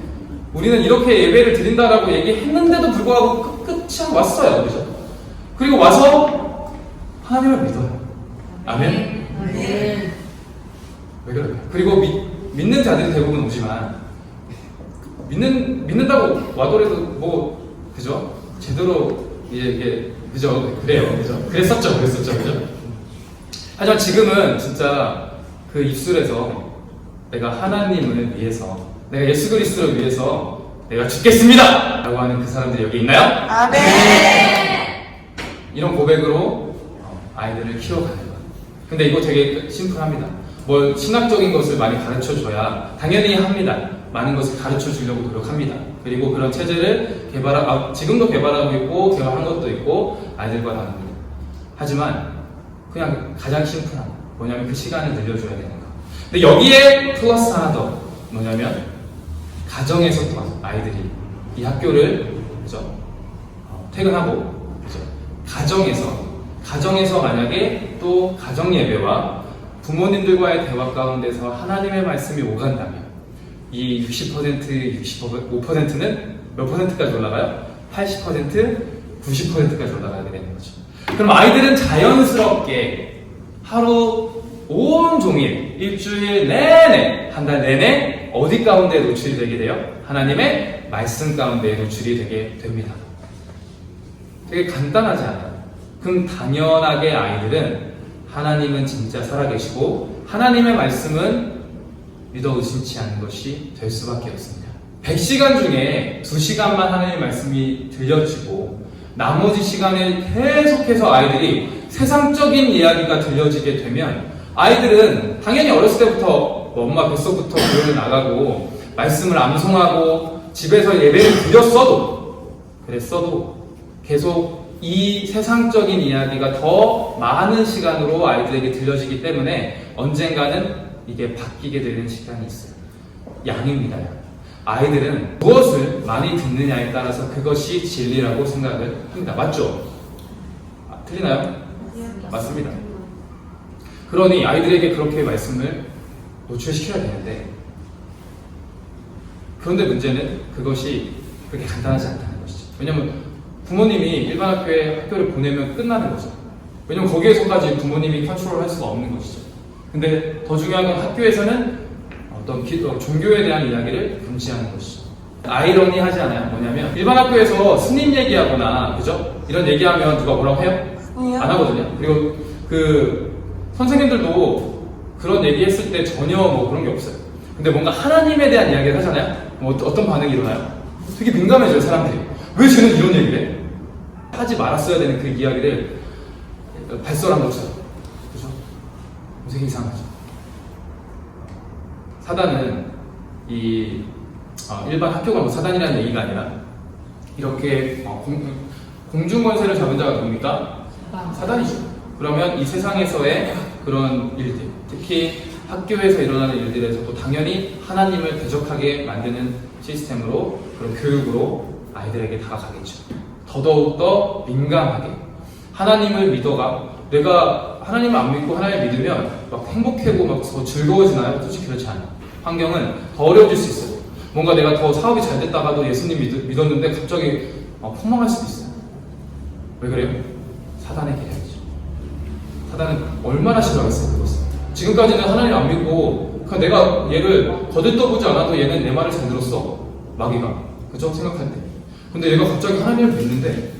우리는 이렇게 예배를 드린다라고 얘기했는데도 불구하고 끝이 왔어요, 그죠? 그리고 와서 하나님을 믿어요. 아멘? 네. 왜 그럴까요? 그리고 믿는 자들이 대부분 오지만 믿는 믿는다고 와도래도 뭐 그죠? 제대로 이게 그죠? 그래요, 그죠? 그랬었죠, 그죠? 하지만 지금은 진짜 그 입술에서 내가 하나님을 위해서, 내가 예수 그리스도를 위해서 내가 죽겠습니다! 라고 하는 그 사람들이 여기 있나요? 아멘. 이런 고백으로 아이들을 키워가는 거예요. 근데 이거 되게 심플합니다. 뭘 신학적인 것을 많이 가르쳐줘야 당연히 합니다. 많은 것을 가르쳐주려고 노력합니다. 그리고 그런 체제를 지금도 개발하고 있고 개발한 것도 있고 아이들과 나눕니다. 하지만 그냥 가장 심플한 뭐냐면 그 시간을 늘려줘야 되는 거. 근데 여기에 플러스 하나 더 뭐냐면 가정에서 또 아이들이 이 학교를 그죠? 퇴근하고 그죠? 가정에서 만약에 또 가정 예배와 부모님들과의 대화 가운데서 하나님의 말씀이 오간다면 이 60%, 65%는 몇 퍼센트까지 올라가요? 80%, 90%까지 올라가야 되는 거죠. 그럼 아이들은 자연스럽게 하루 온종일, 일주일 내내, 한 달 내내 어디 가운데 노출이 되게 돼요? 하나님의 말씀 가운데 노출이 되게 됩니다. 되게 간단하지 않아요? 그럼 당연하게 아이들은 하나님은 진짜 살아계시고 하나님의 말씀은 믿어 의심치 않는 것이 될 수밖에 없습니다. 100시간 중에 2시간만 하나님의 말씀이 들려지고 나머지 시간을 계속해서 아이들이 세상적인 이야기가 들려지게 되면 아이들은 당연히 어렸을 때부터 엄마 뱃속부터 교회를 나가고 말씀을 암송하고 집에서 예배를 그랬어도 계속 이 세상적인 이야기가 더 많은 시간으로 아이들에게 들려지기 때문에 언젠가는 이게 바뀌게 되는 시간이 있어요. 양입니다. 아이들은 무엇을 많이 듣느냐에 따라서 그것이 진리라고 생각을 합니다. 맞죠? 틀리나요? 맞습니다. 그러니 아이들에게 그렇게 말씀을 노출시켜야 되는데 그런데 문제는 그것이 그렇게 간단하지 않다는 것이죠. 왜냐면 부모님이 일반 학교를 보내면 끝나는 거죠. 왜냐면 거기에서까지 부모님이 컨트롤할 수가 없는 것이죠. 근데 더 중요한 건 학교에서는 어떤 종교에 대한 이야기를 금지하는 것이죠. 아이러니하지 않아요? 뭐냐면 일반 학교에서 스님 얘기하거나 그죠? 이런 얘기하면 누가 뭐라고 해요? 안 하거든요. 그리고 그 선생님들도 그런 얘기했을 때 전혀 뭐 그런 게 없어요. 근데 뭔가 하나님에 대한 이야기를 하잖아요? 뭐 어떤 반응이 일어나요? 되게 민감해져요, 사람들이. 왜 쟤는 이런 얘기를 해? 하지 말았어야 되는 그 이야기를 발설한 것처럼. 그죠? 되게 이상하죠. 사단은 일반 학교가 뭐 사단이라는 얘기가 아니라 이렇게 공중권세를 잡은 자가 누굽니까? 사단이죠. 그러면 이 세상에서의 그런 일들, 특히 학교에서 일어나는 일들에서도 당연히 하나님을 대적하게 만드는 시스템으로 그런 교육으로 아이들에게 다가가겠죠. 더더욱더 민감하게 하나님을 믿어가 내가 하나님을 안 믿고 하나님을 믿으면 막 행복하고 막 더 즐거워지나요? 솔직히 그렇지 않아요. 환경은 더 어려워질 수 있어요. 뭔가 내가 더 사업이 잘 됐다가도 예수님 믿었는데 갑자기 폭망할 수도 있어요. 왜 그래요? 사단의 계략이죠. 사단은 얼마나 싫어하겠어요, 그것을. 지금까지는 하나님 안 믿고 그냥 내가 얘를 거들떠보지 않아도 얘는 내 말을 잘 들었어. 마귀가. 그죠? 생각할 때. 근데 얘가 갑자기 하나님을 믿는데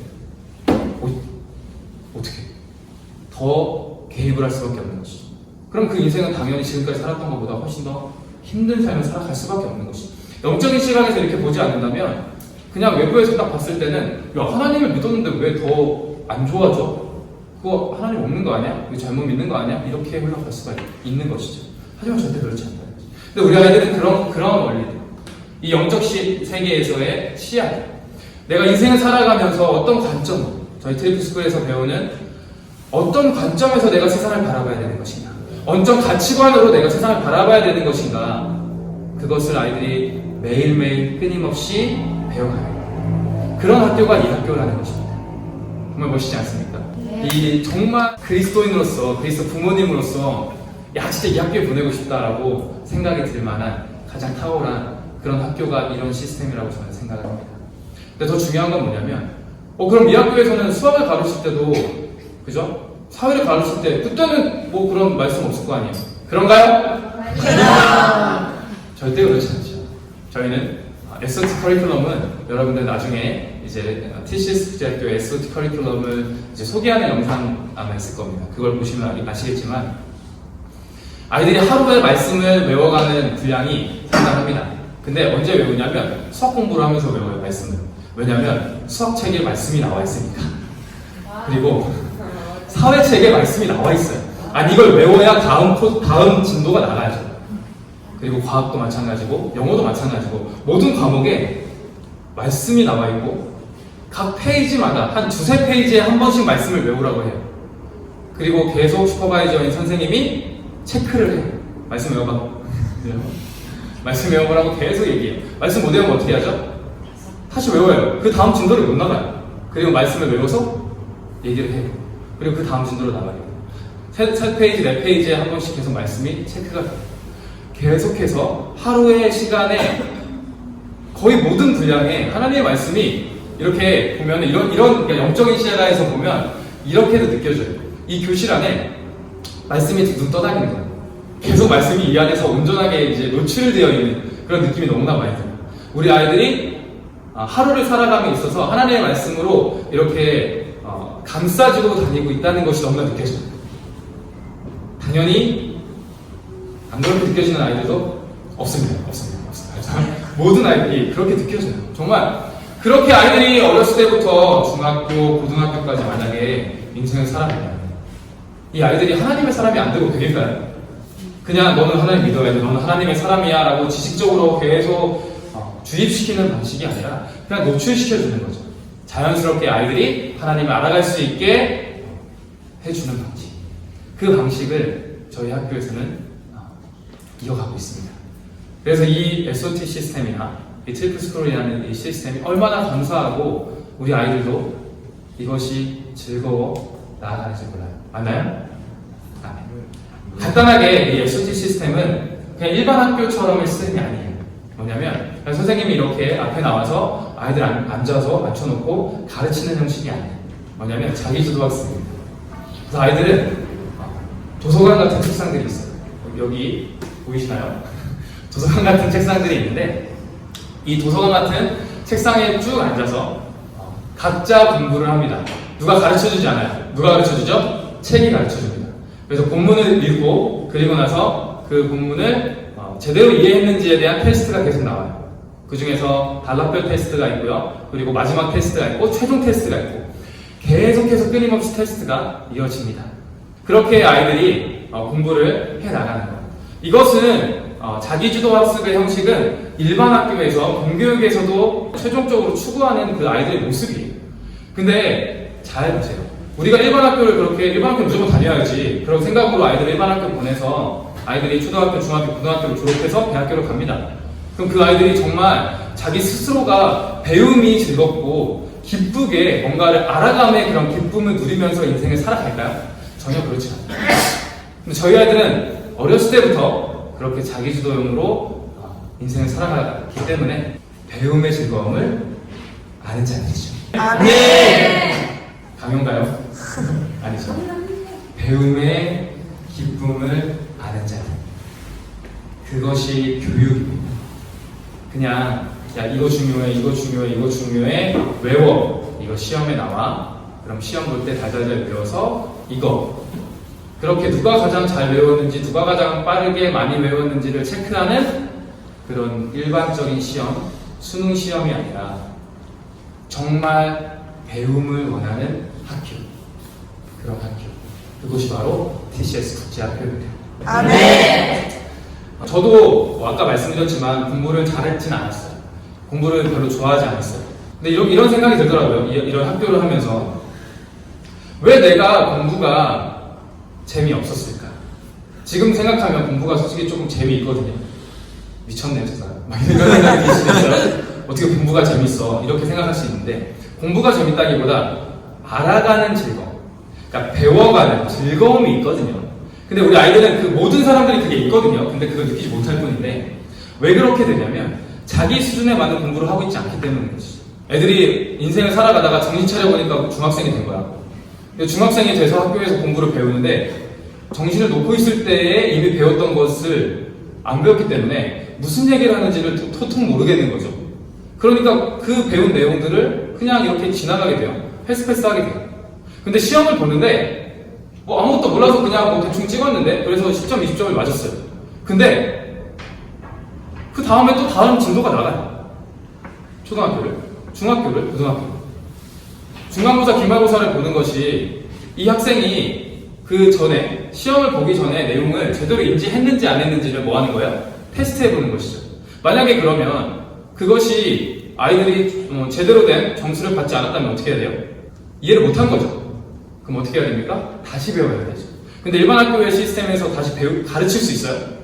어떻게? 더 개입을 할 수밖에 없는 것이죠. 그럼 그 인생은 당연히 지금까지 살았던 것보다 훨씬 더 힘든 삶을 살아갈 수밖에 없는 것이죠. 영적인 시각에서 이렇게 보지 않는다면 그냥 외부에서 딱 봤을 때는 야 하나님을 믿었는데 왜 더 안 좋아져? 그거 하나님 없는 거 아니야? 이거 잘못 믿는 거 아니야? 이렇게 흘러갈 수가 있는 것이죠. 하지만 절대 그렇지 않다는 거죠. 근데 우리 아이들은 그런 원리들, 이 영적 세계에서의 시야들, 내가 인생을 살아가면서 어떤 관점, 저희 트리플 스쿨에서 배우는 어떤 관점에서 내가 세상을 바라봐야 되는 것인가, 어떤 가치관으로 내가 세상을 바라봐야 되는 것인가, 그것을 아이들이 매일매일 끊임없이 배워가야 해요. 그런 학교가 이 학교라는 것입니다. 정말 멋있지 않습니까? 이 정말 그리스도인으로서, 그리스도 부모님으로서 야 진짜 이 학교에 보내고 싶다라고 생각이 들 만한 가장 탁월한 그런 학교가 이런 시스템이라고 저는 생각을 합니다. 근데 더 중요한 건 뭐냐면 그럼 이 학교에서는 수학을 가르칠 때도 그죠? 사회를 가르칠 때 그때는 뭐 그런 말씀 없을 거 아니에요? 그런가요? 절대 그렇지 않죠. 저희는 SOT 커리큘럼은 여러분들 나중에 이제 TCS 국제학교 SOT 커리큘럼을 이제 소개하는 영상 아마 있을 겁니다. 그걸 보시면 아시겠지만 아이들이 하루에 말씀을 외워가는 분량이 상당합니다. 근데 언제 외우냐면 수학 공부를 하면서 외워요, 말씀을. 왜냐면 수학책에 말씀이 나와 있으니까. 그리고 사회책에 말씀이 나와 있어요. 아니 이걸 외워야 다음 진도가 나가야죠. 그리고 과학도 마찬가지고 영어도 마찬가지고 모든 과목에 말씀이 나와 있고 각 페이지마다 한 두세 페이지에 한 번씩 말씀을 외우라고 해요. 그리고 계속 슈퍼바이저인 선생님이 체크를 해요. 말씀 외워봐. 말씀 외워보라고 계속 얘기해요. 말씀 못 외우면 어떻게 하죠? 다시 외워요. 그 다음 진도를 못 나가요. 그리고 말씀을 외워서 얘기를 해요. 그리고 그 다음 진도로 나가요. 세 페이지, 네 페이지에 한 번씩 계속 말씀이 체크가 돼요. 계속해서 하루의 시간에 거의 모든 분량에 하나님의 말씀이 이렇게 보면 이런 그러니까 영적인 시야에서 보면 이렇게도 느껴져요. 이 교실 안에 말씀이 둥둥 떠다니는 거예요. 계속 말씀이 이 안에서 온전하게 이제 노출되어 있는 그런 느낌이 너무나 많이 들어요. 우리 아이들이 하루를 살아감에 있어서 하나님의 말씀으로 이렇게 감싸주고 다니고 있다는 것이 너무나 느껴져요. 당연히 안 그렇게 느껴지는 아이들도 없습니다. 모든 아이들이 그렇게 느껴져요. 정말 그렇게 아이들이 어렸을 때부터 중학교, 고등학교까지 만약에 인생을 살아가면 이 아이들이 하나님의 사람이 안 되고 되겠어요? 그냥 너는 하나님 믿어야 돼, 너는 하나님의 사람이야 라고 지식적으로 계속 주입시키는 방식이 아니라 그냥 노출시켜주는 거죠. 자연스럽게 아이들이 하나님을 알아갈 수 있게 해주는 방식. 그 방식을 저희 학교에서는 이어가고 있습니다. 그래서 이 SOT 시스템이나 이 트리플 스쿨이라는 이 시스템이 얼마나 감사하고 우리 아이들도 이것이 즐거워 나아가는지 몰라요. 맞나요? 간단하게 이 SOT 시스템은 그냥 일반 학교처럼의 시스템이 아니에요. 뭐냐면 선생님이 이렇게 앞에 나와서 아이들 앉아서 앉혀놓고 가르치는 형식이 아니에요. 뭐냐면 자기주도 학습입니다. 그래서 아이들은 도서관 같은 책상들이 있어요. 여기 보이시나요? 도서관 같은 책상들이 있는데 이 도서관 같은 책상에 쭉 앉아서 각자 공부를 합니다. 누가 가르쳐주지 않아요. 누가 가르쳐주죠? 책이 가르쳐줍니다. 그래서 본문을 읽고 그리고 나서 그 본문을 제대로 이해했는지에 대한 테스트가 계속 나와요. 그 중에서 단락별 테스트가 있고요. 그리고 마지막 테스트가 있고 최종 테스트가 있고 계속해서 끊임없이 테스트가 이어집니다. 그렇게 아이들이 공부를 해나가는 거예요. 이것은 자기주도 학습의 형식은 일반 학교에서 공교육에서도 최종적으로 추구하는 그 아이들의 모습이에요. 근데 잘 보세요. 우리가 일반 학교를 그렇게 일반 학교 무조건 다녀야지 그런 생각으로 아이들 일반 학교 보내서 아이들이 초등학교, 중학교, 고등학교를 졸업해서 대학교로 갑니다. 그럼 그 아이들이 정말 자기 스스로가 배움이 즐겁고 기쁘게 뭔가를 알아감의 그런 기쁨을 누리면서 인생을 살아갈까요? 전혀 그렇지 않아요. 근데 저희 아이들은 어렸을 때부터 그렇게 자기주도형으로 인생을 살아가기 때문에 배움의 즐거움을 아는 자들이죠. 아멘. 강요인가요? 아니죠. 배움의 기쁨을 아는 자들. 그것이 교육입니다. 그냥 야 이거 중요해, 이거 중요해, 이거 중요해 외워. 이거 시험에 나와. 그럼 시험 볼 때 달달달 외워서 이거. 그렇게 누가 가장 잘 외웠는지, 누가 가장 빠르게 많이 외웠는지를 체크하는 그런 일반적인 시험, 수능 시험이 아니라 정말 배움을 원하는 학교. 그런 학교. 그것이 바로 TCS 국제학교입니다. 아멘. 저도 아까 말씀드렸지만 공부를 잘했지는 않았어요. 공부를 별로 좋아하지 않았어요. 근데 이런 생각이 들더라고요. 이런 학교를 하면서 왜 내가 공부가 재미없었을까? 지금 생각하면 공부가 솔직히 조금 재미있거든요. 미쳤네요, 저 사람. 막 이런 생각이 드시면서 어떻게 공부가 재밌어? 이렇게 생각할 수 있는데 공부가 재밌다기보다 알아가는 즐거움, 그러니까 배워가는 즐거움이 있거든요. 근데 우리 아이들은 그 모든 사람들이 그게 있거든요. 근데 그걸 느끼지 못할 뿐인데 왜 그렇게 되냐면 자기 수준에 맞는 공부를 하고 있지 않기 때문인 것이죠. 애들이 인생을 살아가다가 정신 차려보니까 중학생이 된 거야. 중학생이 돼서 학교에서 공부를 배우는데 정신을 놓고 있을 때에 이미 배웠던 것을 안 배웠기 때문에 무슨 얘기를 하는지를 도통 모르겠는 거죠. 그러니까 그 배운 내용들을 그냥 이렇게 지나가게 돼요. 패스하게 돼요. 근데 시험을 보는데 뭐 아무것도 몰라서 그냥 뭐 대충 찍었는데 그래서 10점, 20점을 맞았어요. 근데 그 다음에 또 다음 진도가 나가요. 초등학교를, 중학교를, 고등학교를. 중간고사, 기말고사를 보는 것이 이 학생이 그 전에 시험을 보기 전에 내용을 제대로 인지했는지 안 했는지를 뭐 하는 거예요? 테스트해보는 것이죠. 만약에 그러면 그것이 아이들이 제대로 된 점수를 받지 않았다면 어떻게 해야 돼요? 이해를 못한 거죠. 그럼 어떻게 해야 됩니까? 다시 배워야 되죠. 근데 일반 학교의 시스템에서 다시 가르칠 수 있어요?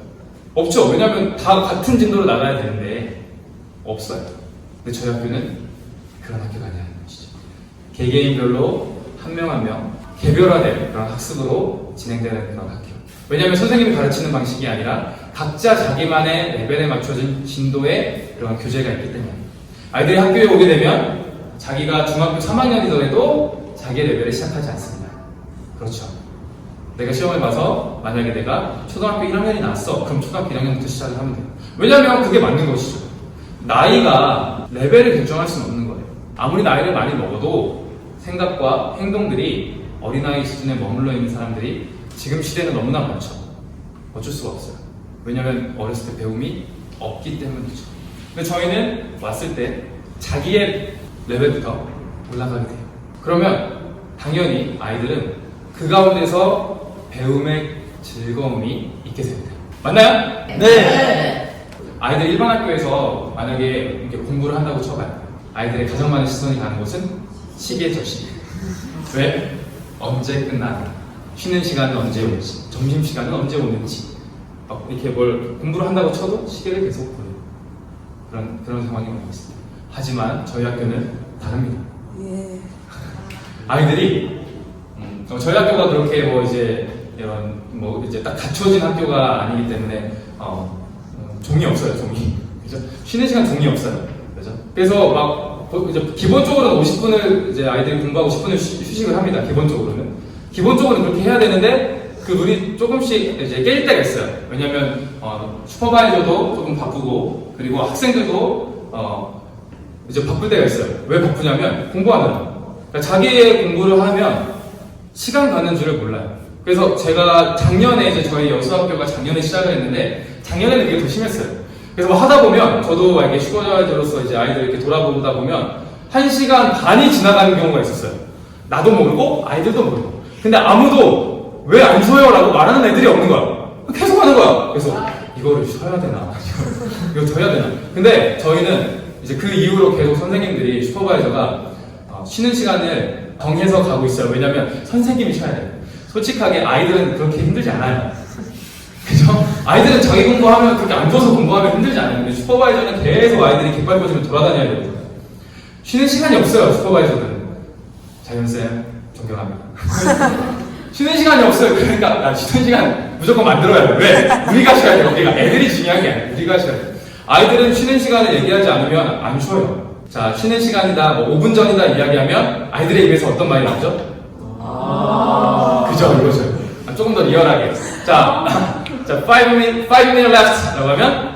없죠. 왜냐하면 다 같은 진도로 나가야 되는데 없어요. 근데 저희 학교는 그런 학교가 아니라는 것이죠. 개개인별로 한 명 한 명 개별화된 그런 학습으로 진행되는 그런 학교. 왜냐하면 선생님이 가르치는 방식이 아니라 각자 자기만의 레벨에 맞춰진 진도의 그런 교재가 있기 때문에 아이들이 학교에 오게 되면 자기가 중학교 3학년이더라도 자기의 레벨을 시작하지 않습니다. 그렇죠. 내가 시험을 봐서 만약에 내가 초등학교 1학년이 나왔어. 그럼 초등학교 1학년부터 시작을 하면 돼요. 왜냐하면 그게 맞는 것이죠. 나이가 레벨을 결정할 수는 없는 거예요. 아무리 나이를 많이 먹어도 생각과 행동들이 어린아이 수준에 머물러 있는 사람들이 지금 시대는 너무나 많죠. 어쩔 수가 없어요. 왜냐하면 어렸을 때 배움이 없기 때문이죠. 근데 저희는 왔을 때 자기의 레벨부터 올라가게 돼요. 그러면 당연히 아이들은 그 가운데서 배움의 즐거움이 있게 됩니다. 맞나요? 네. 아이들 일반 학교에서 만약에 이렇게 공부를 한다고 쳐봐요. 아이들의 가장 많은 시선이 가는 곳은 시계죠, 시계. 왜? 언제 끝나나? 쉬는 시간은 언제 오는지, 점심 시간은 언제 오는지, 막 이렇게 뭘 공부를 한다고 쳐도 시계를 계속 보는 그런 상황이 오고 있습니다. 하지만 저희 학교는 다릅니다. 아이들이 저희 학교가 그렇게 뭐 이제 이런 뭐 이제 딱 갖춰진 학교가 아니기 때문에 종이 없어요, 종이. 그죠? 쉬는 시간 종이 없어요. 그죠? 그래서 막 이제 기본적으로는 50분을 이제 아이들이 공부하고 10분을 휴식을 합니다. 기본적으로는 그렇게 해야 되는데 그 룰이 조금씩 이제 깨질 때가 있어요. 왜냐하면 슈퍼바이저도 조금 바쁘고 그리고 학생들도 이제 바쁠 때가 있어요. 왜 바쁘냐면 공부하느라. 그러니까 자기의 공부를 하면 시간 가는 줄을 몰라요. 그래서 제가 작년에 이제 저희 여수학교가 작년에 시작을 했는데 작년에는 그게 더 심했어요. 그래서 뭐 하다 보면 저도 이게 슈퍼바이저로서 이제 아이들 이렇게 돌아보다 보면 1시간 반이 지나가는 경우가 있었어요. 나도 모르고 아이들도 모르고. 근데 아무도 왜 안 쉬어요? 라고 말하는 애들이 없는 거야. 계속 하는 거야. 그래서 이거를 쉬어야 되나? 이거 더 해야 되나? 근데 저희는 이제 그 이후로 계속 선생님들이 슈퍼바이저가 쉬는 시간을 정해서 가고 있어요. 왜냐면 선생님이 쉬어야 돼요. 솔직하게 아이들은 그렇게 힘들지 않아요. 그죠? 아이들은 자기 공부하면 그렇게 앉아서 공부하면 힘들지 않아요. 근데 슈퍼바이저는 계속 아이들이 깃발 꽂으면 돌아다녀야 되거든요. 쉬는 시간이 없어요, 슈퍼바이저는. 자연쌤, 존경합니다. 쉬는 시간이 없어요. 그러니까, 쉬는 시간 무조건 만들어야 돼. 왜? 우리가 쉬어야 돼, 우리가. 애들이 중요한 게 아니야. 우리가 쉬어야 돼. 아이들은 쉬는 시간을 얘기하지 않으면 안 쉬어요. 자, 쉬는 시간이다, 뭐 5분 전이다 이야기하면 아이들의 입에서 어떤 말이 나오죠? 그죠, 이거죠. 조금 더 리얼하게. 자, 5 minutes left 라고 하면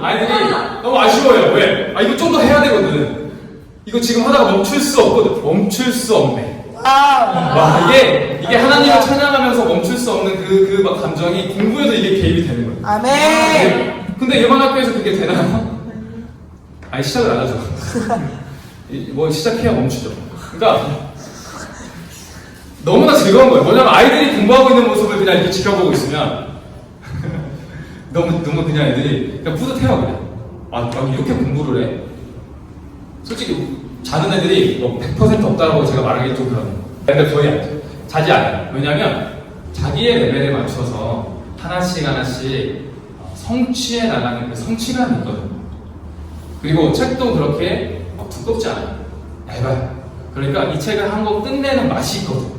아이들이 너무 아쉬워요. 왜? 이거 좀 더 해야 되거든. 이거 지금 하다가 멈출 수 없거든. 멈출 수 없네. 와, 이게 하나님을 찬양하면서 멈출 수 없는 그 막 감정이 공부에도 이게 개입이 되는 거예요. 아멘. 근데 일반 학교에서 그게 되나요? 아니, 시작을 안 하죠. 뭐 시작해야 멈추죠. 그러니까 너무나 즐거운 거예요. 뭐냐면 아이들이 공부하고 있는 모습을 그냥 이렇게 지켜보고 있으면 너무 그냥 애들이 그냥 뿌듯해요. 그냥 이렇게 공부를 해. 솔직히 자는 애들이 뭐 100% 없다라고 제가 말하기 좀 그러네요. 근데 거의 안 돼. 자지 않아요. 왜냐면 자기의 레벨에 맞춰서 하나씩 성취해 나가는 그 성취감이 있거든요. 그리고 책도 그렇게 두껍지 않아요. 얇아요. 그러니까 이 책을 한 권 끝내는 맛이 있거든요.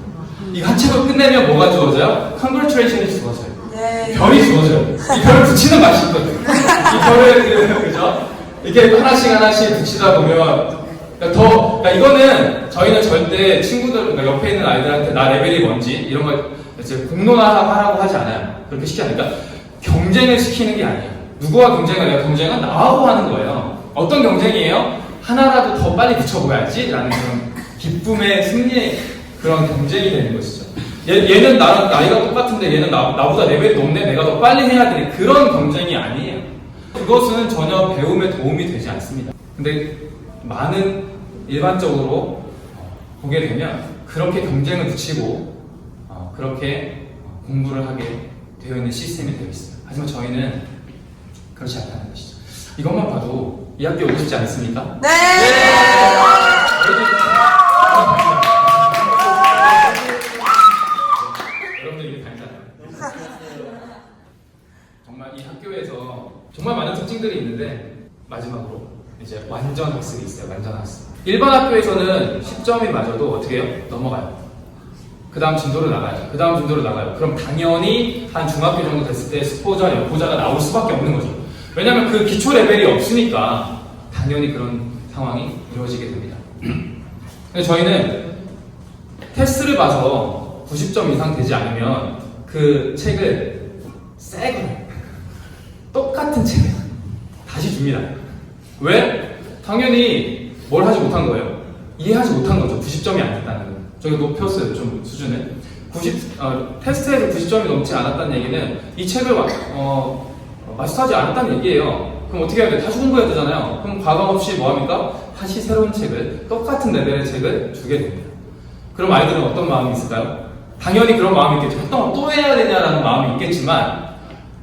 이 한 책을 끝내면 뭐가 주어져요? Congratulation이 주어져요. 네. 별이 주어져요. 이 별을 붙이는 맛이 있거든요. 이 별을 그죠? 이렇게 하나씩 붙이다 보면 그러니까 이거는 저희는 절대 친구들, 그러니까 옆에 있는 아이들한테 나 레벨이 뭔지 이런 걸 이제 공론화하라고 하지 않아요. 그렇게 시키지 않으니까 경쟁을 시키는 게 아니에요. 누구와 경쟁을 해요? 경쟁은 나하고 하는 거예요. 어떤 경쟁이에요? 하나라도 더 빨리 붙여보야지 라는 그런 기쁨의 승리의 그런 경쟁이 되는 것이죠. 얘는 나랑 나이가 똑같은데 얘는 나보다 레벨이 높네, 내가 더 빨리 해야 되는 그런 경쟁이 아니에요. 그것은 전혀 배움에 도움이 되지 않습니다. 근데 많은 일반적으로 보게 되면 그렇게 경쟁을 붙이고 그렇게 공부를 하게 되어 있는 시스템이 되어 있어요. 하지만 저희는 그렇지 않다는 것이죠. 이것만 봐도 이 학교 오고 싶지 않습니까? 네. 여러분들 이게 다르잖아요. 정말 이 학교에서 정말 많은 특징들이 있는데 마지막으로 이제 완전 학습이 있어요. 완전 학습. 일반 학교에서는 10점이 맞아도 어떻게 해요? 넘어가요. 그 다음 진도를 나가야죠. 그 다음 진도를 나가요. 그럼 당연히 한 중학교 정도 됐을 때 스포자, 여포자가 나올 수밖에 없는 거죠. 왜냐하면 그 기초 레벨이 없으니까 당연히 그런 상황이 이루어지게 됩니다. 근데 저희는 테스트를 봐서 90점 이상 되지 않으면 그 책을 새 거예요. 똑같은 책을 다시 줍니다. 왜? 당연히 뭘 하지 못한 거예요. 이해하지 못한 거죠. 90점이 안 됐다는 거. 저희 높였어요, 좀 수준을. 테스트에서 90점이 넘지 않았다는 얘기는 이 책을 마스터하지 않았다는 얘기예요. 그럼 어떻게 해야 돼? 다시 공부해야 되잖아요. 그럼 과감 없이 뭐 합니까? 다시 새로운 책을, 똑같은 레벨의 책을 주게 됩니다. 그럼 아이들은 어떤 마음이 있을까요? 당연히 그런 마음이 있겠죠. 또 해야 되냐라는 마음이 있겠지만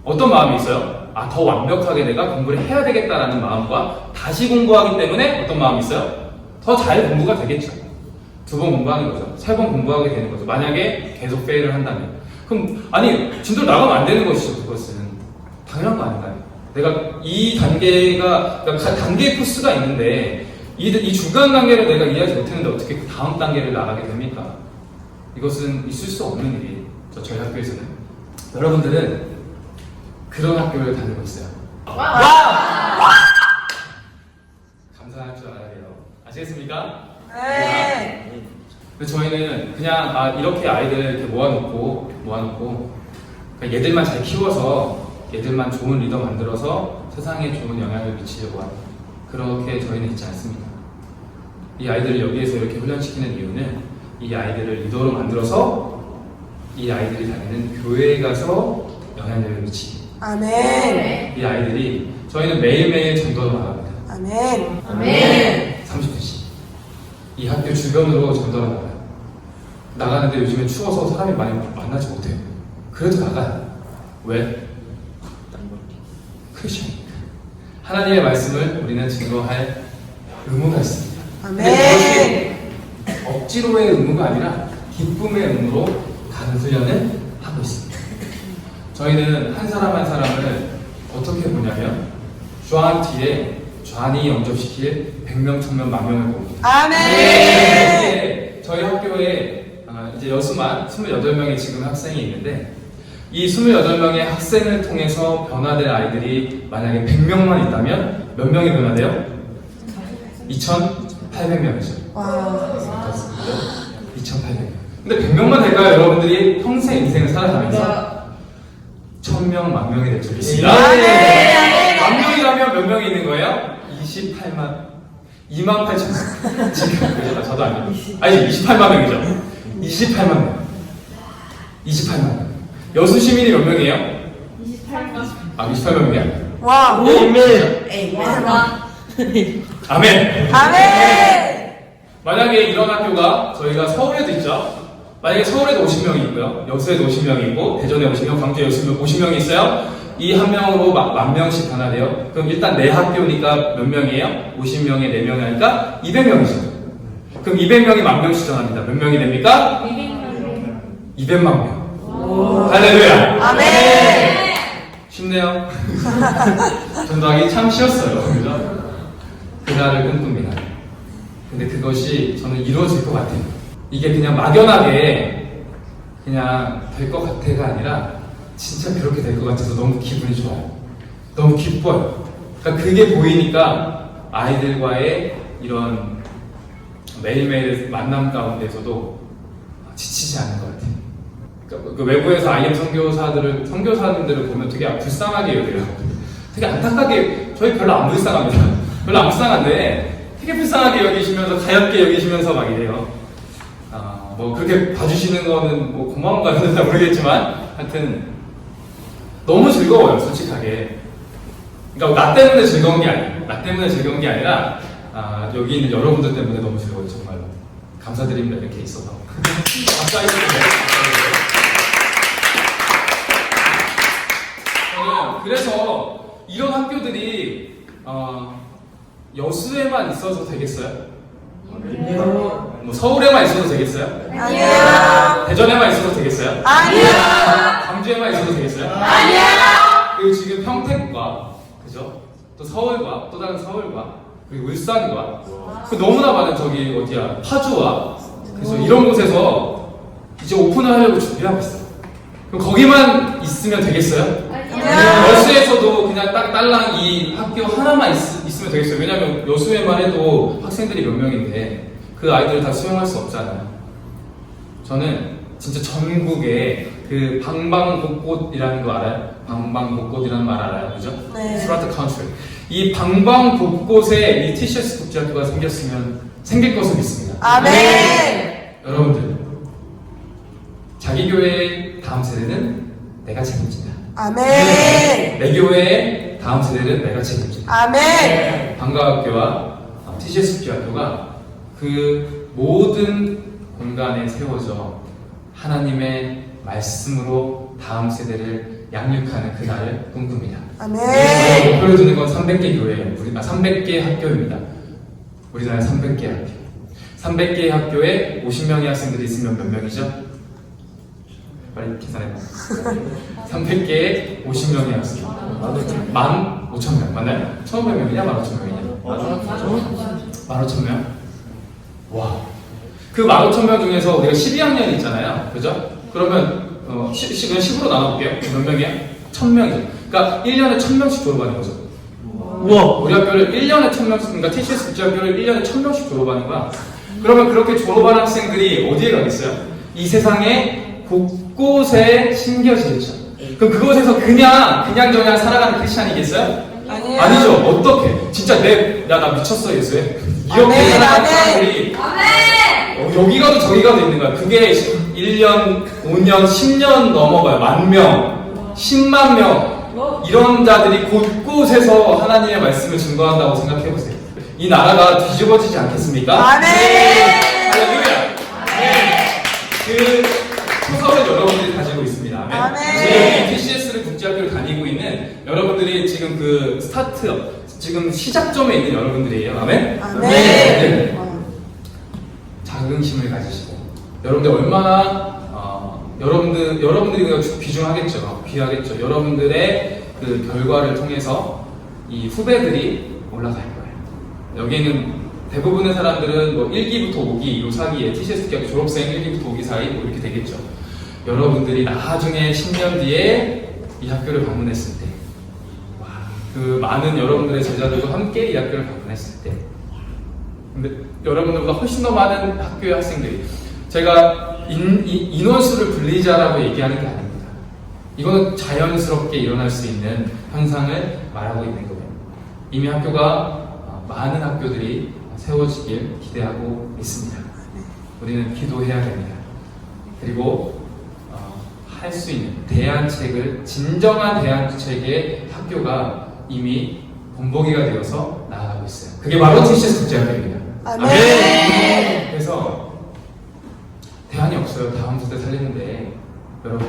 어떤 마음이 있어요? 더 완벽하게 내가 공부를 해야 되겠다라는 마음과 다시 공부하기 때문에 어떤 마음이 있어요? 더 잘 공부가 되겠죠. 2번 공부하는 거죠. 3번 공부하게 되는 거죠. 만약에 계속 페일을 한다면. 그럼, 진도를 나가면 안 되는 것이죠, 그것은. 당연한 거 아닌가요? 내가 이 단계가, 그러니까 단계의 코스가 있는데, 이 중간 단계를 내가 이해하지 못했는데 어떻게 그 다음 단계를 나가게 됩니까? 이것은 있을 수 없는 일이에요. 저희 학교에서는. 여러분들은 그런 학교를 다니고 있어요. 감사할 줄 알아야 돼요. 아시겠습니까? 네. 근데 저희는 그냥 이렇게 아이들 이렇게 모아놓고 그냥 얘들만 잘 키워서 얘들만 좋은 리더 만들어서 세상에 좋은 영향을 미치려고 하는 그렇게 저희는 있지 않습니다. 이 아이들을 여기에서 이렇게 훈련시키는 이유는 이 아이들을 리더로 만들어서 이 아이들이 다니는 교회에 가서 영향력을 미치기. 아멘. 이 아이들이 저희는 매일매일 전도로 나갑니다. 아멘. 아멘. 30분씩. 이 학교 주변으로 전도를 나가요. 나가는데 요즘엔 추워서 사람이 많이 만나지 못해요. 그래도 나가요. 왜? 크리스천. 하나님의 말씀을 우리는 증거할 의무가 있습니다. 근데 그것이 억지로의 의무가 아니라 기쁨의 의무로 가는 훈련을 하고 있습니다. 저희는 한 사람 한 사람을 어떻게 보냐면 좌 뒤에 좌니 영접시킬 100명, 1000명, 10,000명을 봅니다. 아멘. 저희 학교에 이제 여수만 28명의 지금 학생이 있는데 이 28명의 학생을 통해서 변화될 아이들이 만약에 100명만 있다면 몇 명이 변화돼요? 2,800명이죠. 와. 2,800명. 근데 100명만 될까요? 여러분들이 평생 인생을 살아가면서 1,000명, 10,000명이 될 줄 믿습니다. 아멘. 10,000명이라면 몇 명이 있는 거예요? 28만 28,000명. 지금 저도 아니에요. 아니 28만 명이죠. 28만 명. 28만 명. 여수 시민이 몇 명이에요? 28만. 28만 명이 아니에요. 와. 아멘. 아멘. 아멘. 만약에 이런 학교가 저희가 서울에도 있죠. 만약에 서울에도 50명이 있고요. 여수에도 50명이 있고 대전에 50명, 광주에 50명이 있어요. 이 한 명으로 10,000명씩 변화돼요. 그럼 일단 내 학교니까 몇 명이에요? 50명에 4명이 하니까 200명이죠. 그럼 200명이 10,000명씩 전합니다. 몇 명이 됩니까? 200만 명. 할렐루야. 아멘. 쉽네요. 전도하기 참 쉬웠어요. 그죠? 그날을 꿈꿉니다. 근데 그것이 저는 이루어질 것 같아요. 이게 그냥 막연하게 그냥 될 것 같아가 아니라 진짜 그렇게 될 것 같아서 너무 기분이 좋아요. 너무 기뻐요. 그러니까 그게 보이니까 아이들과의 이런 매일매일 만남 가운데서도 지치지 않은 것 같아요. 그 외부에서 IM 선교사님들을 보면 되게 불쌍하게 여겨요. 되게 안타깝게, 저희 별로 안 불쌍합니다. 별로 안 불쌍한데 되게 불쌍하게 여기시면서 가엽게 여기시면서 막 이래요. 뭐 그렇게 봐주시는 거는 뭐 고마운가는 잘 모르겠지만 하여튼 너무 즐거워요, 솔직하게. 그러니까 나 때문에 즐거운 게 아니에요. 나 때문에 즐거운 게 아니라 여기 있는 여러분들 때문에 너무 즐거워요, 정말로. 감사드립니다, 이렇게 있어서. 감사해주세요. 저는 그래서 이런 학교들이 여수에만 있어서 되겠어요? 뭐 서울에만 있어도 되겠어요? 아니야. 대전에만 있어도 되겠어요? 아니야. 광주에만 있어도 되겠어요? 아니야. 그리고 지금 평택과 그죠? 또 서울과 또 다른 서울과 그리고 울산과 그 너무나 많은 저기 어디야 파주와 그래서 이런 곳에서 이제 오픈을 하려고 준비하고 있어요. 그럼 거기만 있으면 되겠어요? 아니야. 여수에서도 그냥 딱 딸랑 이 학교 하나만 있으면 되겠어요. 왜냐면 여수에만 해도 학생들이 몇 명인데 그 아이들을 다 수용할 수 없잖아요. 저는 진짜 전국에 그 방방곡곡이라는 거 알아요? 방방곡곡이라는 말 알아요? 그죠? 네. Throughout the country. 이 방방곡곡에 이 TCS 국제학교가 생길 것을 믿습니다. 아멘. 여러분들, 자기 교회의 다음 세대는 내가 책임진다. 아멘. 내 교회의 다음 세대는 내가 책임진다. 아멘. 방과학교와 TCS 국제학교가 그 모든 공간에 세워져 하나님의 말씀으로 다음 세대를 양육하는 그날을 꿈꿉니다. 아멘. 목표를 두는 건 300개 교회예요. 300개 학교입니다. 우리나라 300개 학교. 300개 학교에 50명의 학생들이 있으면 몇 명이죠? 빨리 계산해봐. 300개에 50명의 학생. 15,000명. 맞나요? 1,500명이냐? 15,000명이냐? 15,000명? 와. 그 15,000명 중에서 우리가 12학년이 있잖아요. 그죠? 그러면, 10으로 나눠볼게요. 몇 명이야? 1,000명이죠. 그러니까 1년에 1,000명씩 졸업하는 거죠. 우와. 우리 학교를 1년에 1,000명씩, 그러니까 TCS 국제학교를 1년에 1,000명씩 졸업하는 거야. 그러면 그렇게 졸업한 학생들이 어디에 가겠어요? 이 세상에 곳곳에 심겨지겠죠. 그럼 그곳에서 그냥 살아가는 크리스찬이겠어요? 아니에요. 아니죠. 어떻게? 진짜 나 미쳤어, 예수에. 이렇게 아멘, 살아가는 아멘. 사람들이 여기 가도 저기 가도 있는 거야. 그게 1년, 5년, 10년 넘어가요. 10,000명, 10만 명. 이런 자들이 곳곳에서 하나님의 말씀을 증거한다고 생각해보세요. 이 나라가 뒤집어지지 않겠습니까? 아멘. 할렐루야. 그 소설을 여러분들이 가지고 있습니다. 아멘. 지금 TCS를 국제학교를 다니고 있는 여러분들이 지금 그 지금 시작점에 있는 여러분들이에요. 아멘. 아멘. 네. 자긍심을 가지시고 여러분들 얼마나 여러분들이 귀중하겠죠. 귀하겠죠. 여러분들의 그 결과를 통해서 이 후배들이 올라갈 거예요. 여기는 대부분의 사람들은 뭐 1기부터 5기, 요 사기에 TCS 국제학교 졸업생 1기부터 5기 사이 뭐 이렇게 되겠죠. 여러분들이 나중에 10년 뒤에 이 학교를 방문했을 때, 와, 그 많은 여러분들의 제자들과 함께 이 학교를 방문했을 때, 근데 여러분들보다 훨씬 더 많은 학교의 학생들이, 제가 인원수를 불리자라고 얘기하는 게 아닙니다. 이거는 자연스럽게 일어날 수 있는 현상을 말하고 있는 거예요. 이미 학교가 많은 학교들이 세워지길 기대하고 있습니다. 우리는 기도해야 됩니다. 그리고 할 수 있는 대안책을, 진정한 대안책의 학교가 이미 본보기가 되어서 나아가고 있어요. 그게 바로 TCS 국제학교입니다. 아멘. 그래서 대안이 없어요. 다음 세대 살리는데 여러분,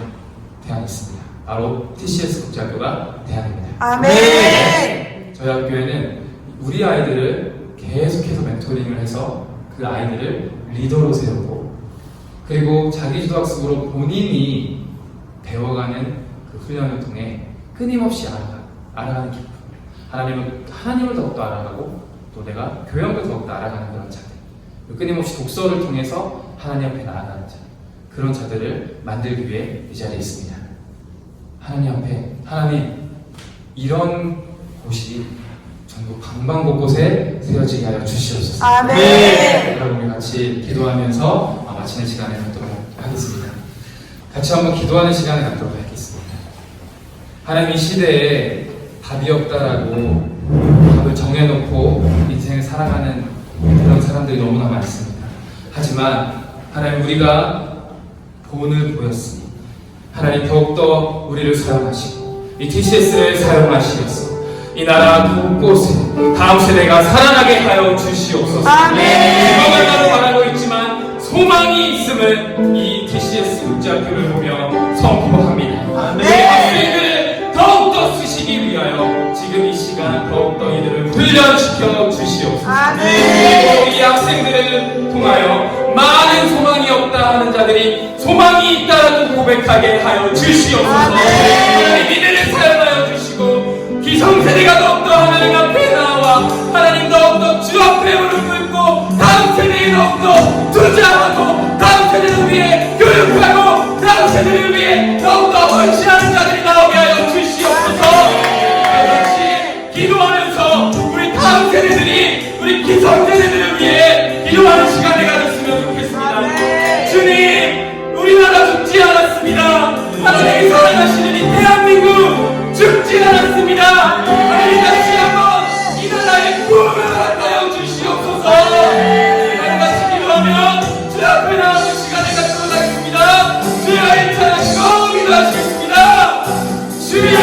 대안이 있습니다. 바로 TCS 국제학교가 대안입니다. 아멘. 저희 학교에는 우리 아이들을 계속해서 멘토링을 해서 그 아이들을 리더로 세우고, 그리고 자기주도학습으로 본인이 배워가는 그 훈련을 통해 끊임없이 알아가는 기쁨. 하나님을 더욱더 알아가고, 또 내가 교양을 더욱더 알아가는 그런 자들. 끊임없이 독서를 통해서 하나님 앞에 나아가는 자. 그런 자들을 만들기 위해 이 자리에 있습니다. 하나님 앞에, 하나님, 이런 곳이 전국 방방곳곳에 세워지게 하여 주시옵소서. 아멘. 여러분, 우리 같이 기도하면서 마치는 시간을 갖도록 하겠습니다. 같이 한번 기도하는 시간을 갖도록 하겠습니다. 하나님, 이 시대에 답이 없다라고 답을 정해놓고 인생을 살아가는 그런 사람들이 너무나 많습니다. 하지만 하나님, 우리가 본을 보였으니 하나님 더욱더 우리를 사용하시고 이 TCS를 사용하시면서 이 나라 곳곳에 다음 세대가 살아나게 하여 주시옵소서. 죽어갈 나로 말하고 있지만 소망이 있음을 이 TCS 국제학교를 보며 선포합니다. 우리 학생들을 더욱더 쓰시기 위하여 지금 이 시간 더욱더 이들을 훈련시켜 주시옵소서. 그리고 이 학생들을 통하여 많은 소망이 없다 하는 자들이 소망이 있다라고 고백하게 하여 주시옵소서. 하나님, 이들을 사용하여 주시고 기성세대가 더욱더 하나님 앞에 나와 하나님 더욱더 주 앞에 무릎 꿇고 다음 세대에 더욱더 투자하고 다음 세대를 위해 교육하고 다음 세대를 위해 더욱더 헌신하는 자들이 나오게 하여 주시옵소서. 같이 기도하면서 우리 다음 세대들이 우리 기성세대들을 위해 기도하는 시간을 가졌으면 좋겠습니다. 주님, 우리나라 죽지 않았습니다. 하나님이 사랑하시는 이 대한민국 죽지 않았습니다. 하나님, 다시 한번 이 나라의 구원을 하여 주시옵소서. 같이 기도하며 주 앞에 나오는 시간을 갖도록 하겠습니다. 주여, 인천하시고 기도하시겠습니다. 주여,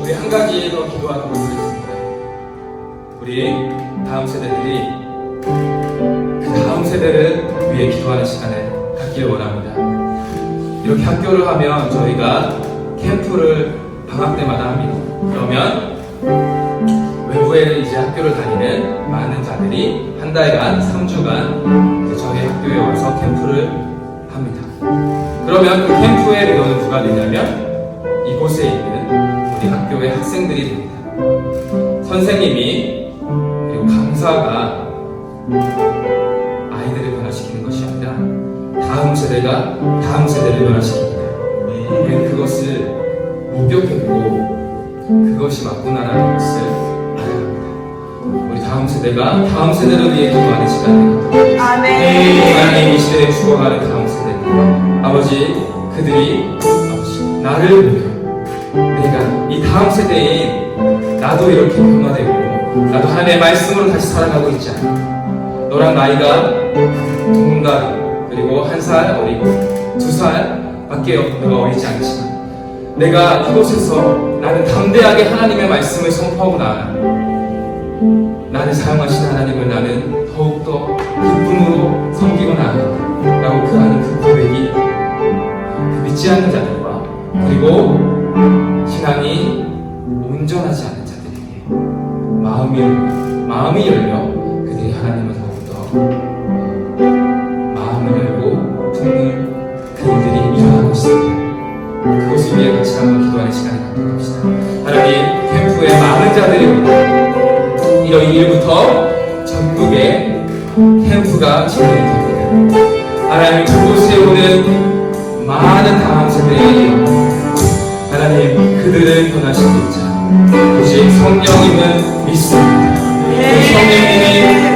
우리 한 가지 더 기도하도록 하겠습니다. 우리 다음 세대들이 그 다음 세대를 위해 기도하는 시간을 갖기를 원합니다. 이렇게 학교를 하면 저희가 캠프를 방학 때마다 합니다. 그러면 외부에 이제 학교를 다니는 많은 자들이 한 달간, 3주간 이제 저희 학교에 와서 캠프를 합니다. 그러면 그 캠프의 리더는 누가 되냐면 이곳에 있는 우리 학교의 학생들이 됩니다. 선생님이 그리고 강사가 아이들을 변화시키는 것이 아니라 다음 세대가 다음 세대를 변화시킵니다. 우리는 그것을 목격했고 그것이 맞구나라는 것을 알아야 합니다. 우리 다음 세대가 다음 세대를 위해 기도하는 시간을 갖도록 하나님, 이 시대에 죽어가는 다음 세대들 아버지, 그들이 아버지 나를 보며 내가 이 다음 세대인 나도 이렇게 변화되고 나도 하나님의 말씀으로 다시 살아가고 있지 않아. 너랑 나이가 동갑 그리고 1살 어리고 2살 밖에 너가 어리지 않지만 내가 이곳에서 나는 담대하게 하나님의 말씀을 선포하고 나를 사용하신 하나님을 나는 더욱더 기쁨으로 섬기고 나아간다 라고 그 하는 그 고백이 그 믿지 않는 자들과 그리고 신앙이 온전하지 않은 자들에게 마음이 열려 그들이 하나님을 더욱더 마음을 열고 품을 그들이 일어나고 있습니다. 그것을 위해 같이 한번 기도하는 시간을 갖도록 합시다. 하나님, 캠프에 많은 자들이 오고 1월 2일부터 전국에 캠프가 진행이 됩니다. 하나님, 그곳에 오는 많은 다음 세대의 하나님, 그들을 변화시킬 자 오직 성령님을 믿습니다. 성령님이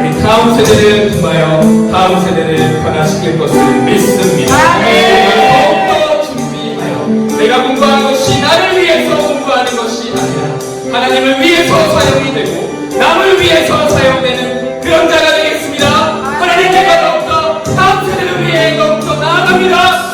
우리 다음 세대를 통하여 다음 세대를 변화시킬 것을 믿습니다. 더욱더 준비하여 내가 공부하는 것이 나를 위해서 공부하는 것이 아니라 하나님을 위해서 사용이 되고 남을 위해서 사용되는 그런 자가 되겠습니다. 하나님, 제가 더욱더 다음 세대를 위해 더욱더 나아갑니다.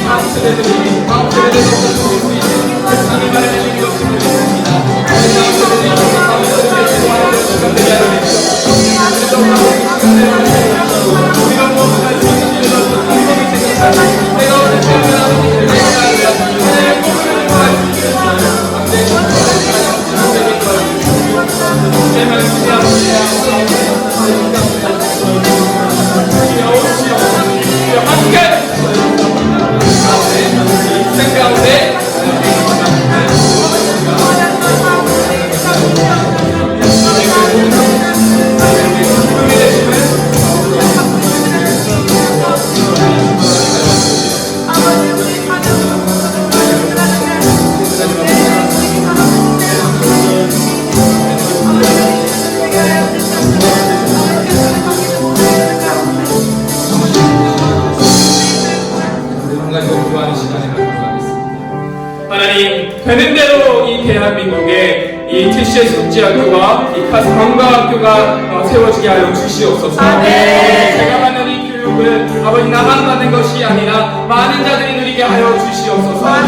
다음 세대들이 다음 세대들이 수 있는 세상이 마련해주는 것을 드리겠습니다. 다음 세대들이 다음 세대들의 기도하는 시간 되게 하여 주시옵소서. 우리가 무엇을 할 수 있는지를 궁금히 생각하고 내가 오늘 태어난 아버지를 내가 하나님의 꿈을 구할 수 있는 당대의 내 말씀이 아버지의 인생 가운데 되는 대로 이 대한민국에 이 TCS 국제학교와 이 가스관과학교가 세워지게 하여 주시옵소서. 제가 받는 이 교육을 아버지 나만 받는 것이 아니라 많은 자들이 누리게 하여 주시옵소서. 정말 이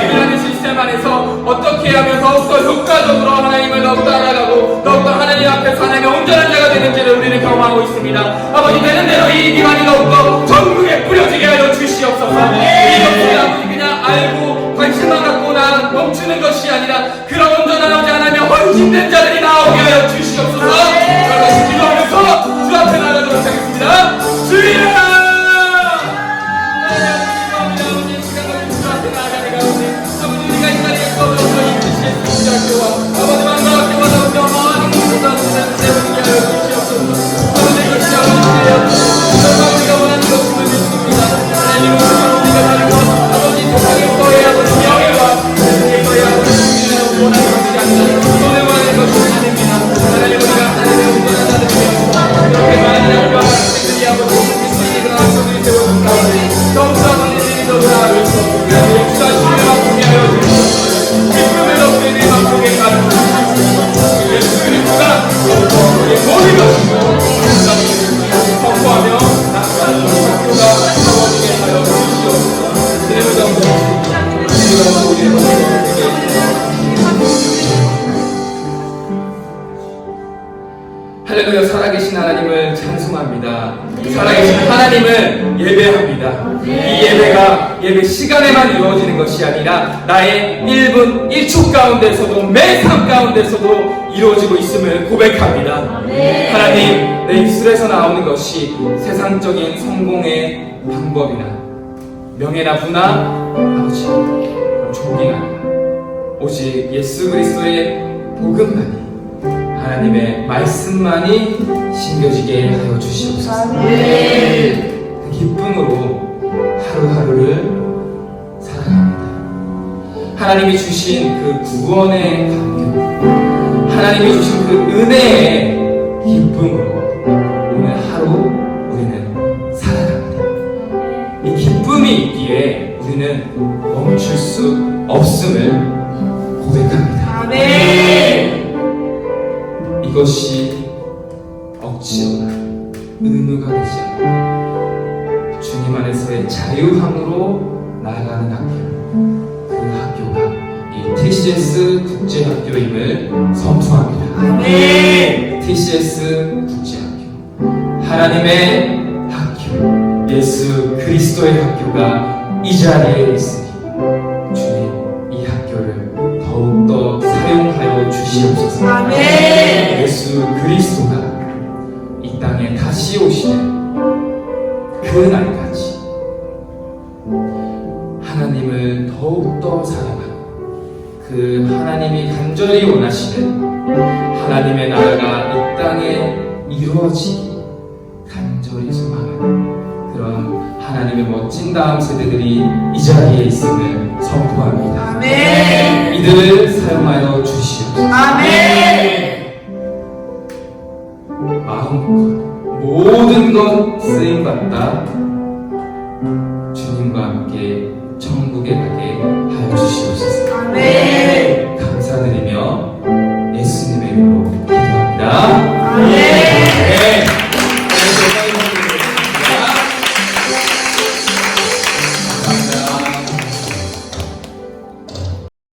교육이라는 시스템 안에서 어떻게 하면 더욱더 효과적으로 하나님을 더욱더 알아가고 더욱더 하나님 앞에서 하나님의 온전한 자가 되는지를 우리는 경험하고 있습니다. 아버지 되는 대로 이 기반이 더욱더 전국에 뿌려지게 하여 주시옵소서. 이것을 아버지 그냥 알고 관심만 갖고나 멈추는 것이 아니라 그런 온전한 아버지 하나님의 헌신된 자들이 나오게 하여 주시옵소서. 그것을 기도하면서 주 앞에 나가도록 하겠습니다. 주여! 할렐루야. 살아계신 하나님을 찬송합니다. 살아계신 하나님을 예배합니다. 이 예배가 예배 시간에만 이루어지는 것이 아니라 나의 1분 1초 가운데서도 매 삶 가운데서도 이루어지고 있음을 고백합니다. 하나님, 내 입술에서 나오는 것이 세상적인 성공의 방법이나 명예나 부나 아버지 존귀가 아니라 오직 예수 그리스도의 복음만이 하나님의 말씀만이 심겨지게 하여 주시옵소서. 그 기쁨으로 하루하루를 살아갑니다. 하나님이 주신 그 구원의 감격, 하나님이 주신 그 은혜의 기쁨으로 오늘 하루 우리는 살아갑니다. 이 기쁨이 있기에 우리는 멈출 수 없음을 고백합니다. 아멘. 이것이 억지로나 의무가 되지 않고 주님 안에서의 자유함으로 나아가는 학교, 그 학교가 이 TCS 국제학교임을 선포합니다. 아멘. TCS 국제학교, 하나님의 학교, 예수 그리스도의 학교가 이 자리에 있으니 주님 이 학교를 더욱더 사용하여 주시옵소서. 아멘. 예수 그리스도가 이 땅에 다시 오시는 그 날까지 하나님을 더욱더 사랑하고 그 하나님이 간절히 원하시는 하나님의 나라가 이 땅에 이루어지기 간절히 소망하는 그런 하나님의 멋진 다음 세대들이 이 자리에 있음을 선포합니다. 아멘. 이들을 사용하여 주시옵소서. 아멘. 마음껏 모든 것 쓰임받다